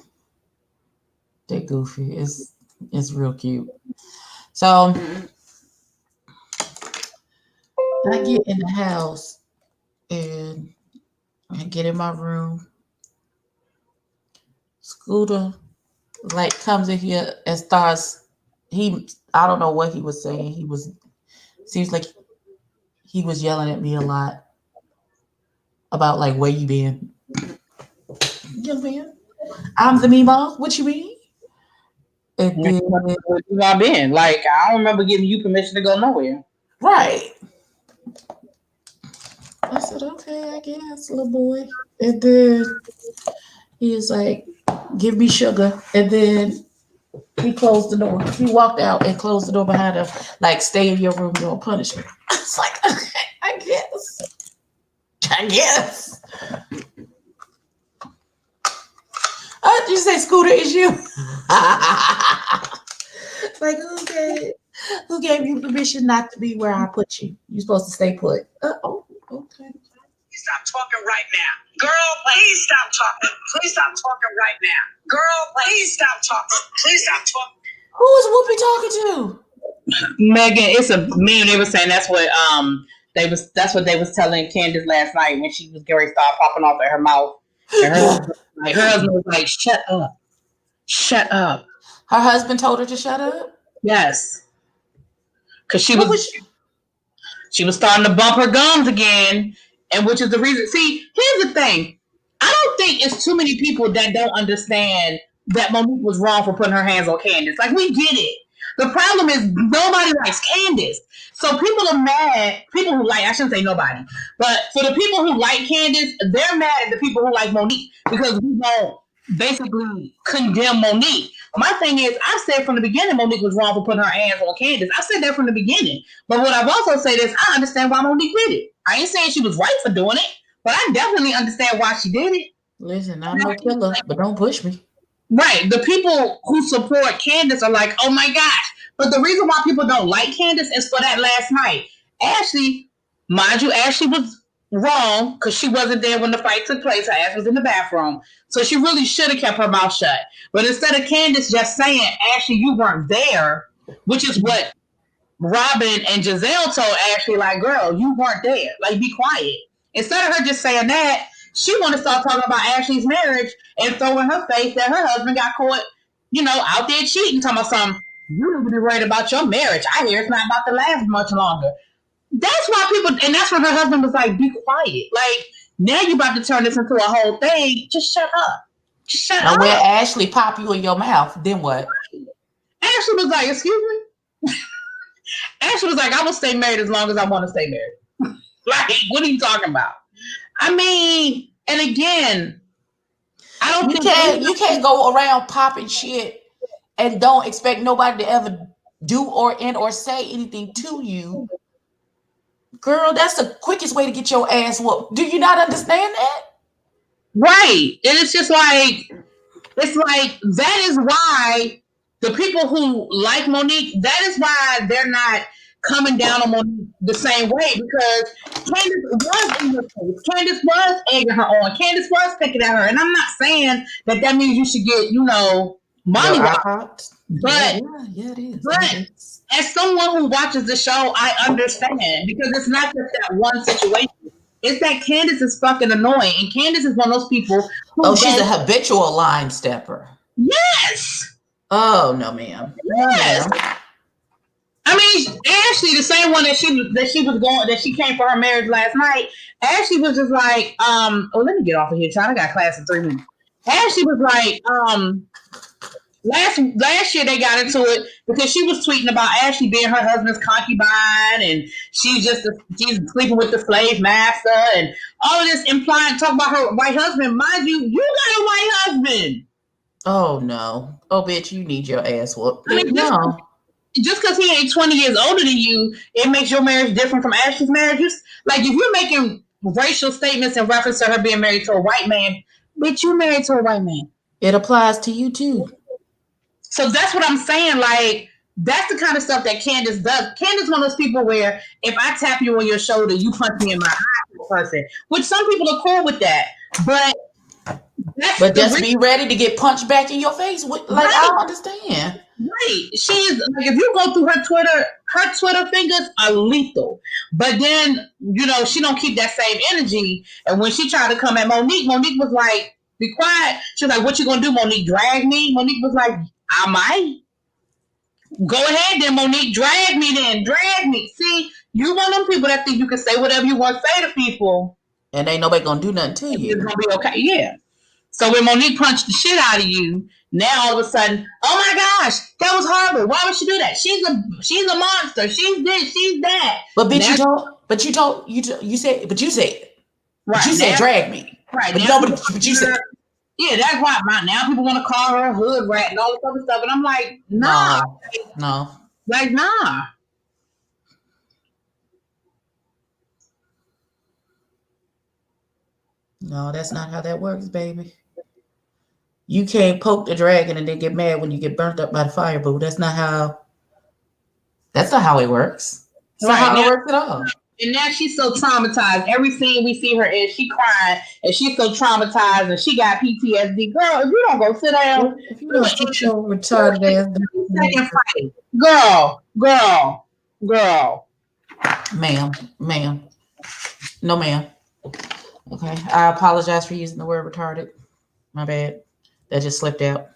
They goofy. It's real cute. So I get in the house and I get in my room. Scooter like comes in here and starts. He I don't know what he was saying. He was seems like he was yelling at me a lot about like where you been. Young man, I'm the Mima. What you mean? And then Where you I been? Like, I don't remember giving you permission to go nowhere. right. I said, okay, I guess, little boy. And then he was like, give me sugar. And then he closed the door. He walked out and closed the door behind him, like, stay in your room, don't punish me. I was like, okay, I guess. I guess. You say Scooter is you? Like, okay. Who gave you permission not to be where I put you? You're supposed to stay put. Oh, okay. Stop talking right now. Girl, please stop talking. Please stop talking right now. Girl, please stop talking. Please stop talking. Who is Whoopi talking to? Megan, it's a meme. They were saying that's what they was telling Candace last night when she was getting start popping off at her mouth. And her husband was like, "Shut up, shut up." Her husband told her to shut up? Yes, because What was she? she was starting to bump her gums again, and which is the reason. See, here's the thing. I don't think it's too many people that don't understand that Monique was wrong for putting her hands on Candace. Like, we get it. The problem is nobody likes Candace. So people are mad. People who like, I shouldn't say nobody, but for the people who like Candace, they're mad at the people who like Monique because we won't basically condemn Monique. My thing is, I said from the beginning Monique was wrong for putting her hands on Candace. I said that from the beginning. But what I've also said is I understand why Monique did it. I ain't saying she was right for doing it, but I definitely understand why she did it. Listen, I'm no killer, but don't push me. Right. The people who support Candace are like, oh my gosh. But the reason why people don't like Candace is for that last night. Ashley, mind you, Ashley was wrong because she wasn't there when the fight took place. Her ass was in the bathroom. So she really should have kept her mouth shut. But instead of Candace just saying, Ashley, you weren't there, which is what Robin and Giselle told Ashley, like, girl, you weren't there. Like, be quiet. Instead of her just saying that, she want to start talking about Ashley's marriage and throw in her face that her husband got caught, out there cheating. Talking about something, you need to be worried about your marriage. I hear it's not about to last much longer. That's why people, and that's when her husband was like, be quiet. Like, now you about to turn this into a whole thing. Just shut up. Just shut Now, up. where Ashley pop you in your mouth, then what? Ashley was like, excuse me? Ashley was like, I will stay married as long as I want to stay married. Like, what are you talking about? I mean, and again, I don't think You can't go around popping shit and don't expect nobody to ever do or say anything to you. Girl, that's the quickest way to get your ass whooped. Do you not understand that? right. And it's like that is why the people who like Monique, that is why they're not coming down on Monique the same way because Candace was in her face. Candace was egging her on. Candace was picking at her. And I'm not saying that means you should get, mommy iPods. but Yeah, it is. but as someone who watches the show, I understand because it's not just that one situation. It's that Candace is fucking annoying, and Candace is one of those people. She's a habitual line stepper. Yes. Oh no, ma'am. Yes. No, ma'am. I mean, Ashley, the same one that she came for her marriage last night. Ashley was just like, let me get off of here, child. I got class in 3 minutes. Ashley was like, last year they got into it because she was tweeting about Ashley being her husband's concubine and she's sleeping with the slave master and all of this implying talk about her white husband. Mind you, you got a white husband. Oh no. Oh bitch, you need your ass whooped. I mean, No. just because he ain't 20 years older than you, it makes your marriage different from Ashley's marriage. Like if you're making racial statements in reference to her being married to a white man, bitch, you married to a white man. It applies to you too. So that's what I'm saying. Like, that's the kind of stuff that Candace does. Candace one of those people where if I tap you on your shoulder, you punch me in my eye, person. Which some people are cool with that. But just be ready to get punched back in your face. Like, right. I don't understand. Right. She is like, if you go through her Twitter fingers are lethal. But then, she don't keep that same energy. And when she tried to come at Monique was like, be quiet. She was like, what you gonna do, Monique? Drag me? Monique was like, I might. Go ahead then, Monique. Drag me then. Drag me. See, you one of them people that think you can say whatever you want to say to people. And ain't nobody gonna do nothing to you. It's gonna be okay. Yeah. So when Monique punched the shit out of you, now all of a sudden, oh my gosh, that was horrible. Why would she do that? She's a monster. She's this, she's that. But bitch, you said right. But you said drag me. Right. But you said. Yeah, that's why now people want to call her a hood rat and all this other stuff. And I'm like, nah. No. Like, nah. No, that's not how that works, baby. You can't poke the dragon and then get mad when you get burnt up by the fire, boo. That's not how it works. That's not how it works at all. And now she's so traumatized. Every scene we see her in, she crying, and she's so traumatized, and she got PTSD. Girl, if you don't go sit down, if you don't sit your retarded ass down. Girl. Ma'am. No, ma'am. Okay. I apologize for using the word retarded. My bad. That just slipped out.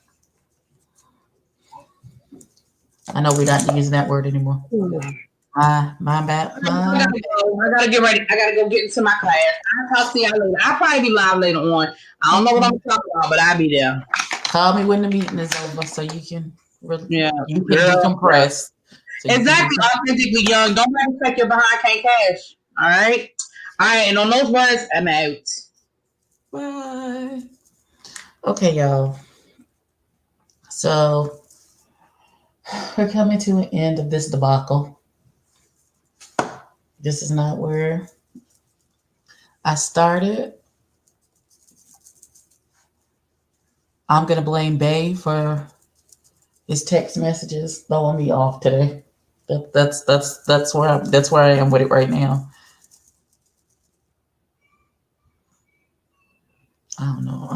I know we're not using that word anymore. My bad. I gotta get ready. I gotta go get into my class. I'll talk to y'all later. I'll probably be live later on. I don't know what I'm talking about, but I'll be there. Call me when the meeting is over so you can decompress. So exactly. Authentically young. Don't let me check your behind can't cash. All right. And on those words, I'm out. Bye. Okay, y'all. So we're coming to an end of this debacle. This is not where I started. I'm gonna blame Bay for his text messages throwing me off today. That's where I am with it right now. I don't know.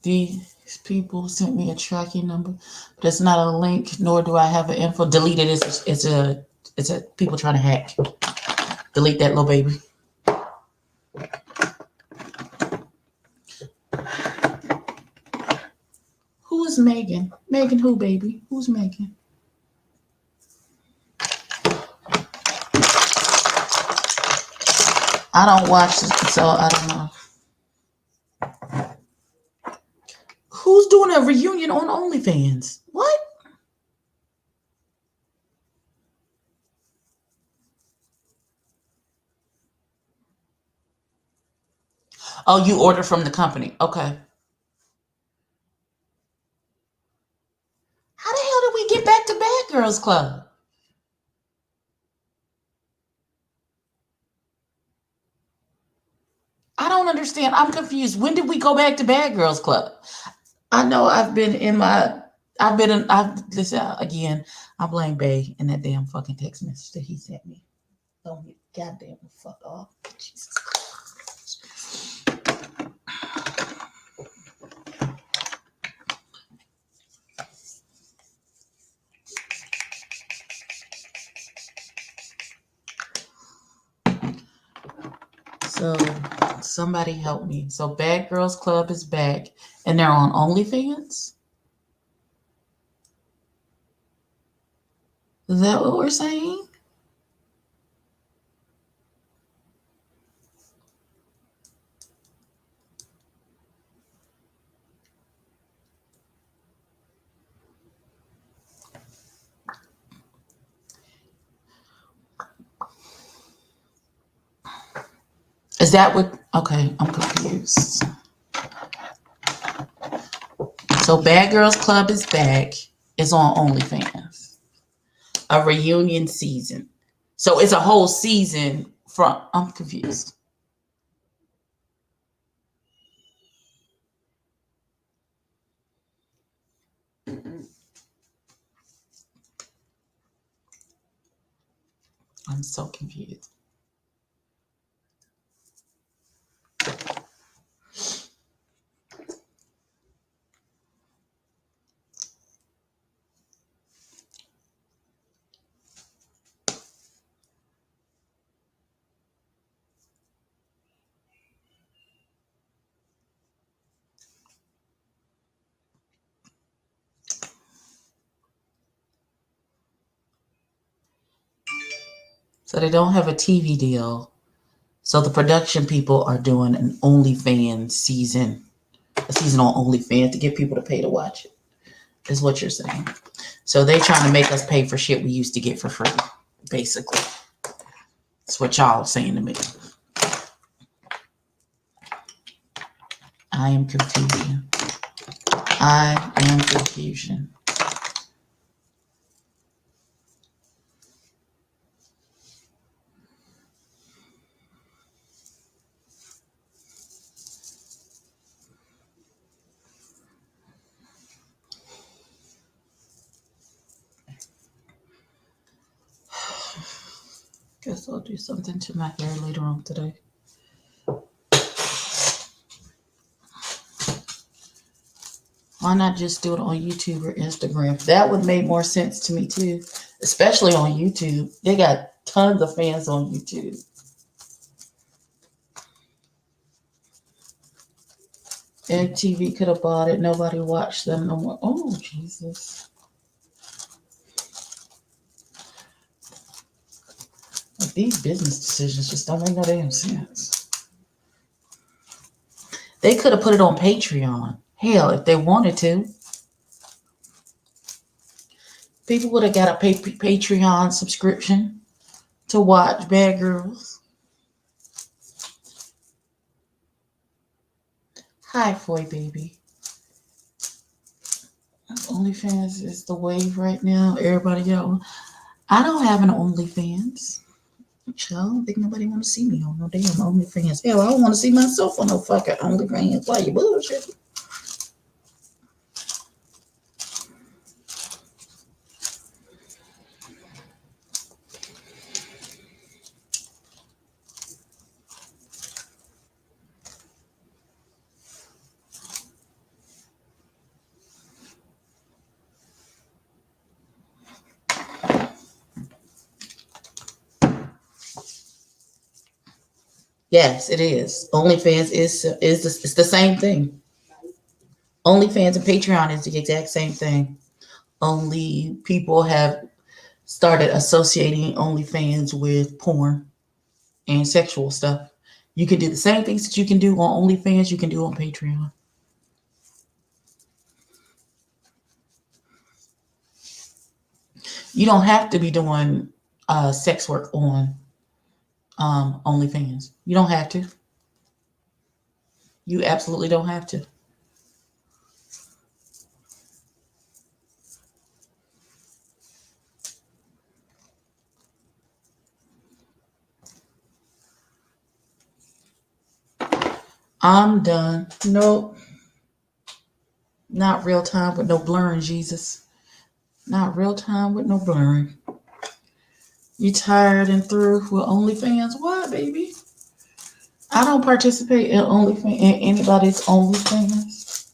These people sent me a tracking number, but it's not a link, nor do I have an info. Delete it. It's a people trying to hack. Delete that little baby. Who is Megan? Megan who, baby? Who's Megan? I don't watch it, so I don't know. Who's doing a reunion on OnlyFans? What? Oh, you order from the company. Okay. How the hell did we get back to Bad Girls Club? I don't understand. I'm confused. When did we go back to Bad Girls Club? I know listen again. I blame Bay and that damn fucking text message that he sent me. Don't get goddamn the fuck off. Jesus Christ. So somebody help me. So Bad Girls Club is back and they're on OnlyFans? Is that what we're saying? Is that what? Okay, I'm confused. So Bad Girls Club is back. It's on OnlyFans. A reunion season. So it's a whole season from. I'm confused. I'm so confused. So they don't have a TV deal. So the production people are doing an OnlyFans season, a season on OnlyFans to get people to pay to watch it. Is what you're saying. So they trying to make us pay for shit we used to get for free, basically. That's what y'all are saying to me. I am confusion. I am confusion. Guess I'll do something to my hair later on today. Why not just do it on YouTube or Instagram? That would make more sense to me too, especially on YouTube. They got tons of fans on YouTube. MTV could have bought it. Nobody watched them no more. Oh, Jesus. Like, these business decisions just don't make no damn sense. They could have put it on Patreon. Hell, if they wanted to. People would have got a Patreon subscription to watch Bad Girls. Hi, Foy Baby. OnlyFans is the wave right now. Everybody got one. I don't have an OnlyFans. I don't think nobody want to see me on no damn OnlyFans. Hell, I don't want to see myself on no fucking OnlyFans. Why you bullshit? Yes, it is. OnlyFans is it's the same thing. OnlyFans and Patreon is the exact same thing. Only people have started associating OnlyFans with porn and sexual stuff. You can do the same things that you can do on OnlyFans, you can do on Patreon. You don't have to be doing sex work on OnlyFans. You don't have to. You absolutely don't have to. I'm done. Nope. Not real time with no blurring, Jesus. Not real time with no blurring. You tired and through with OnlyFans? Why, baby? I don't participate in OnlyFans in anybody's OnlyFans.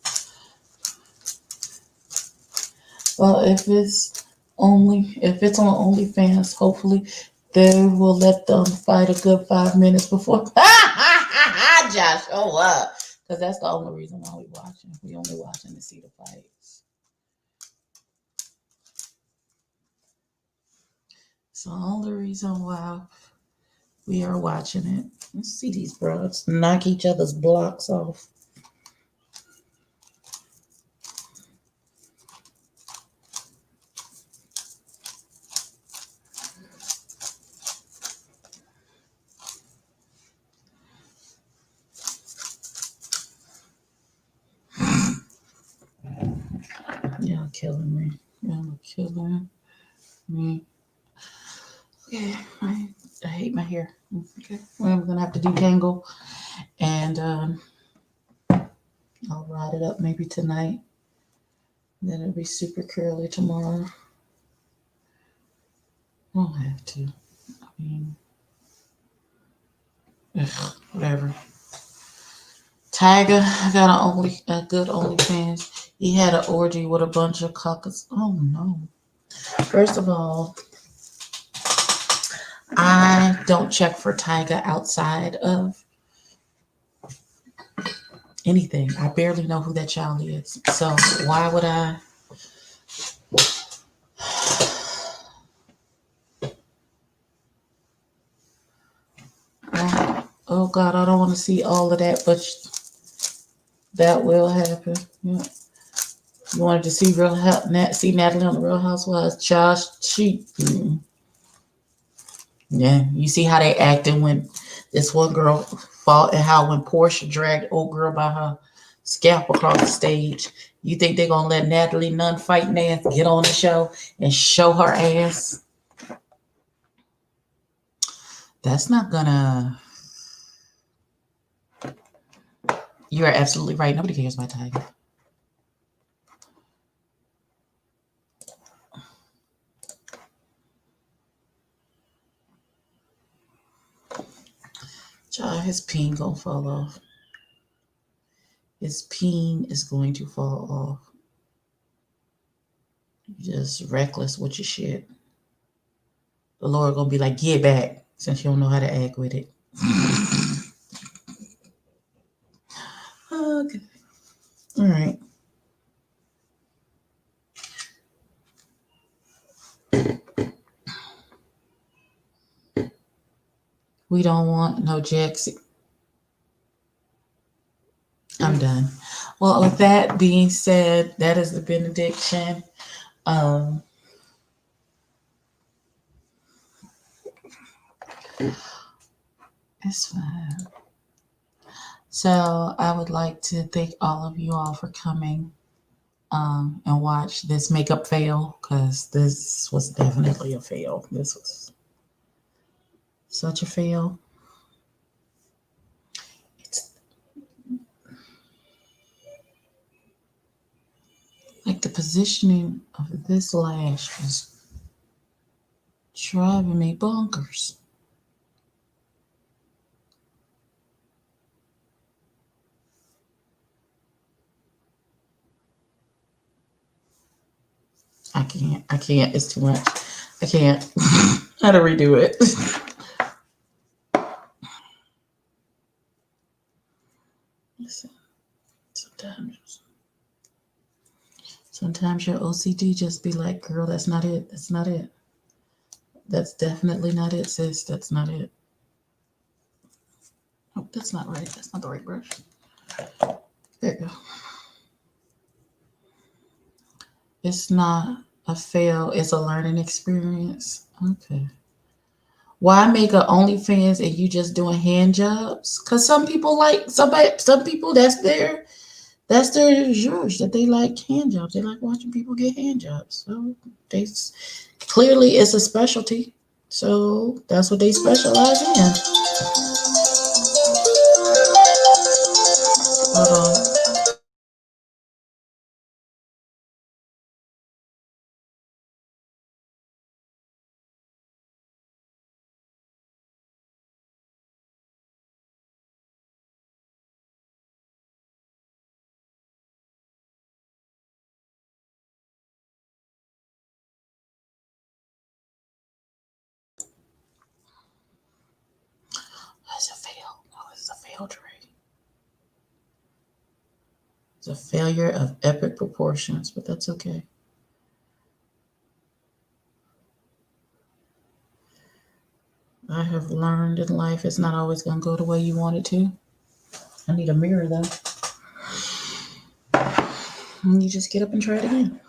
Well, if it's on OnlyFans, hopefully they will let them fight a good 5 minutes before. Josh, show up. Because that's the only reason why we watching. We only watching to see the fights. It's the only reason why we are watching it. Let's see these broads knock each other's blocks off. Y'all killing me. Y'all killing me. Okay, I hate my hair. Okay, well, I'm gonna have to detangle, and I'll ride it up maybe tonight. Then it'll be super curly tomorrow. I don't have to. I mean, whatever. Tiger got a good OnlyFans. He had an orgy with a bunch of cockers. Oh no! First of all, I don't check for Tiger outside of anything. I barely know who that child is. So why would I? Oh God, I don't want to see all of that, but that will happen. Yeah. You wanted to see see Natalie on the Real Housewives? Josh, yeah. You see how they acted when this one girl fought, and how when Portia dragged old girl by her scalp across the stage. You think they're gonna let Natalie Nunn fight Nance get on the show and show her ass? That's not gonna. You are absolutely right. Nobody cares about Tiger. Child, his peen gonna fall off. His peen is going to fall off. Just reckless with your shit. The Lord gonna be like, get back, since you don't know how to act with it. Okay. All right. We don't want no Jackson. I'm done. Well, with that being said, that is the benediction. Um, it's fine. So I would like to thank all of you all for coming and watch this makeup fail, because this was definitely a fail. This was such a fail. It's like the positioning of this lash was driving me bonkers. I can't. I can't. It's too much. I can't. I had to redo it. Listen, sometimes your OCD just be like, girl, that's not it. That's not it. That's definitely not it, sis. That's not it. Oh, that's not right. That's not the right brush. There you go. It's not a fail. It's a learning experience. Okay. Why make a OnlyFans and you just doing hand jobs? Cause some people like somebody. Some people that's their zhuzh, that they like hand jobs. They like watching people get hand jobs. So they clearly it's a specialty. So that's what they specialize in. Hold on. That's a fail. No, it's a fail trade. It's a failure of epic proportions, but that's okay. I have learned in life it's not always going to go the way you want it to. I need a mirror though. And you just get up and try it again.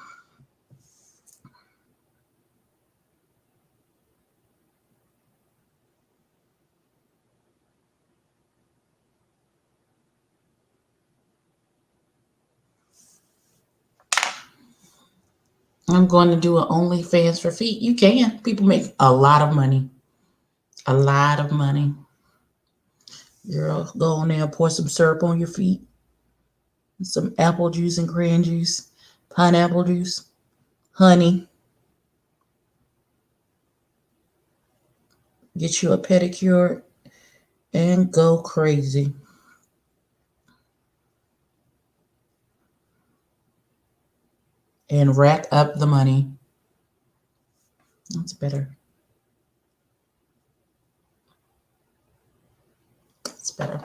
I'm going to do an OnlyFans for feet. You can. People make a lot of money. A lot of money. Girl, go on there and pour some syrup on your feet. Some apple juice and cran juice. Pineapple juice. Honey. Get you a pedicure and go crazy. And rack up the money. That's better. It's better.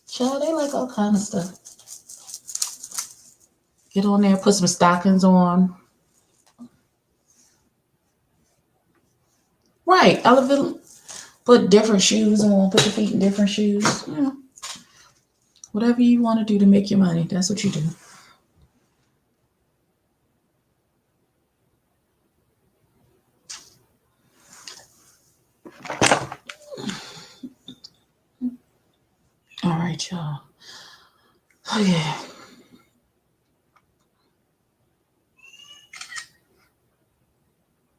Child, they like all kind of stuff. Get on there, put some stockings on. Right. I love it. Put different shoes on. Put your feet in different shoes. Yeah. Whatever you want to do to make your money, that's what you do. All right, y'all. Oh, yeah.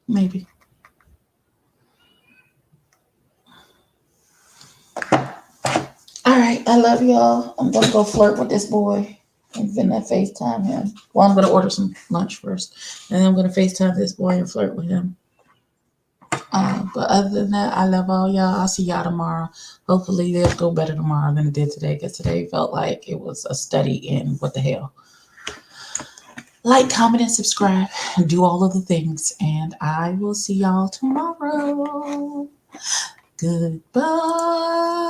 Maybe. All right. I love y'all. I'm going to go flirt with this boy. I'm finna FaceTime him. Well, I'm going to order some lunch first. And then I'm going to FaceTime this boy and flirt with him. But other than that, I love all y'all. I'll see y'all tomorrow. Hopefully, they'll go better tomorrow than it did today. Because today felt like it was a study in what the hell. Like, comment, and subscribe. And do all of the things. And I will see y'all tomorrow. Goodbye.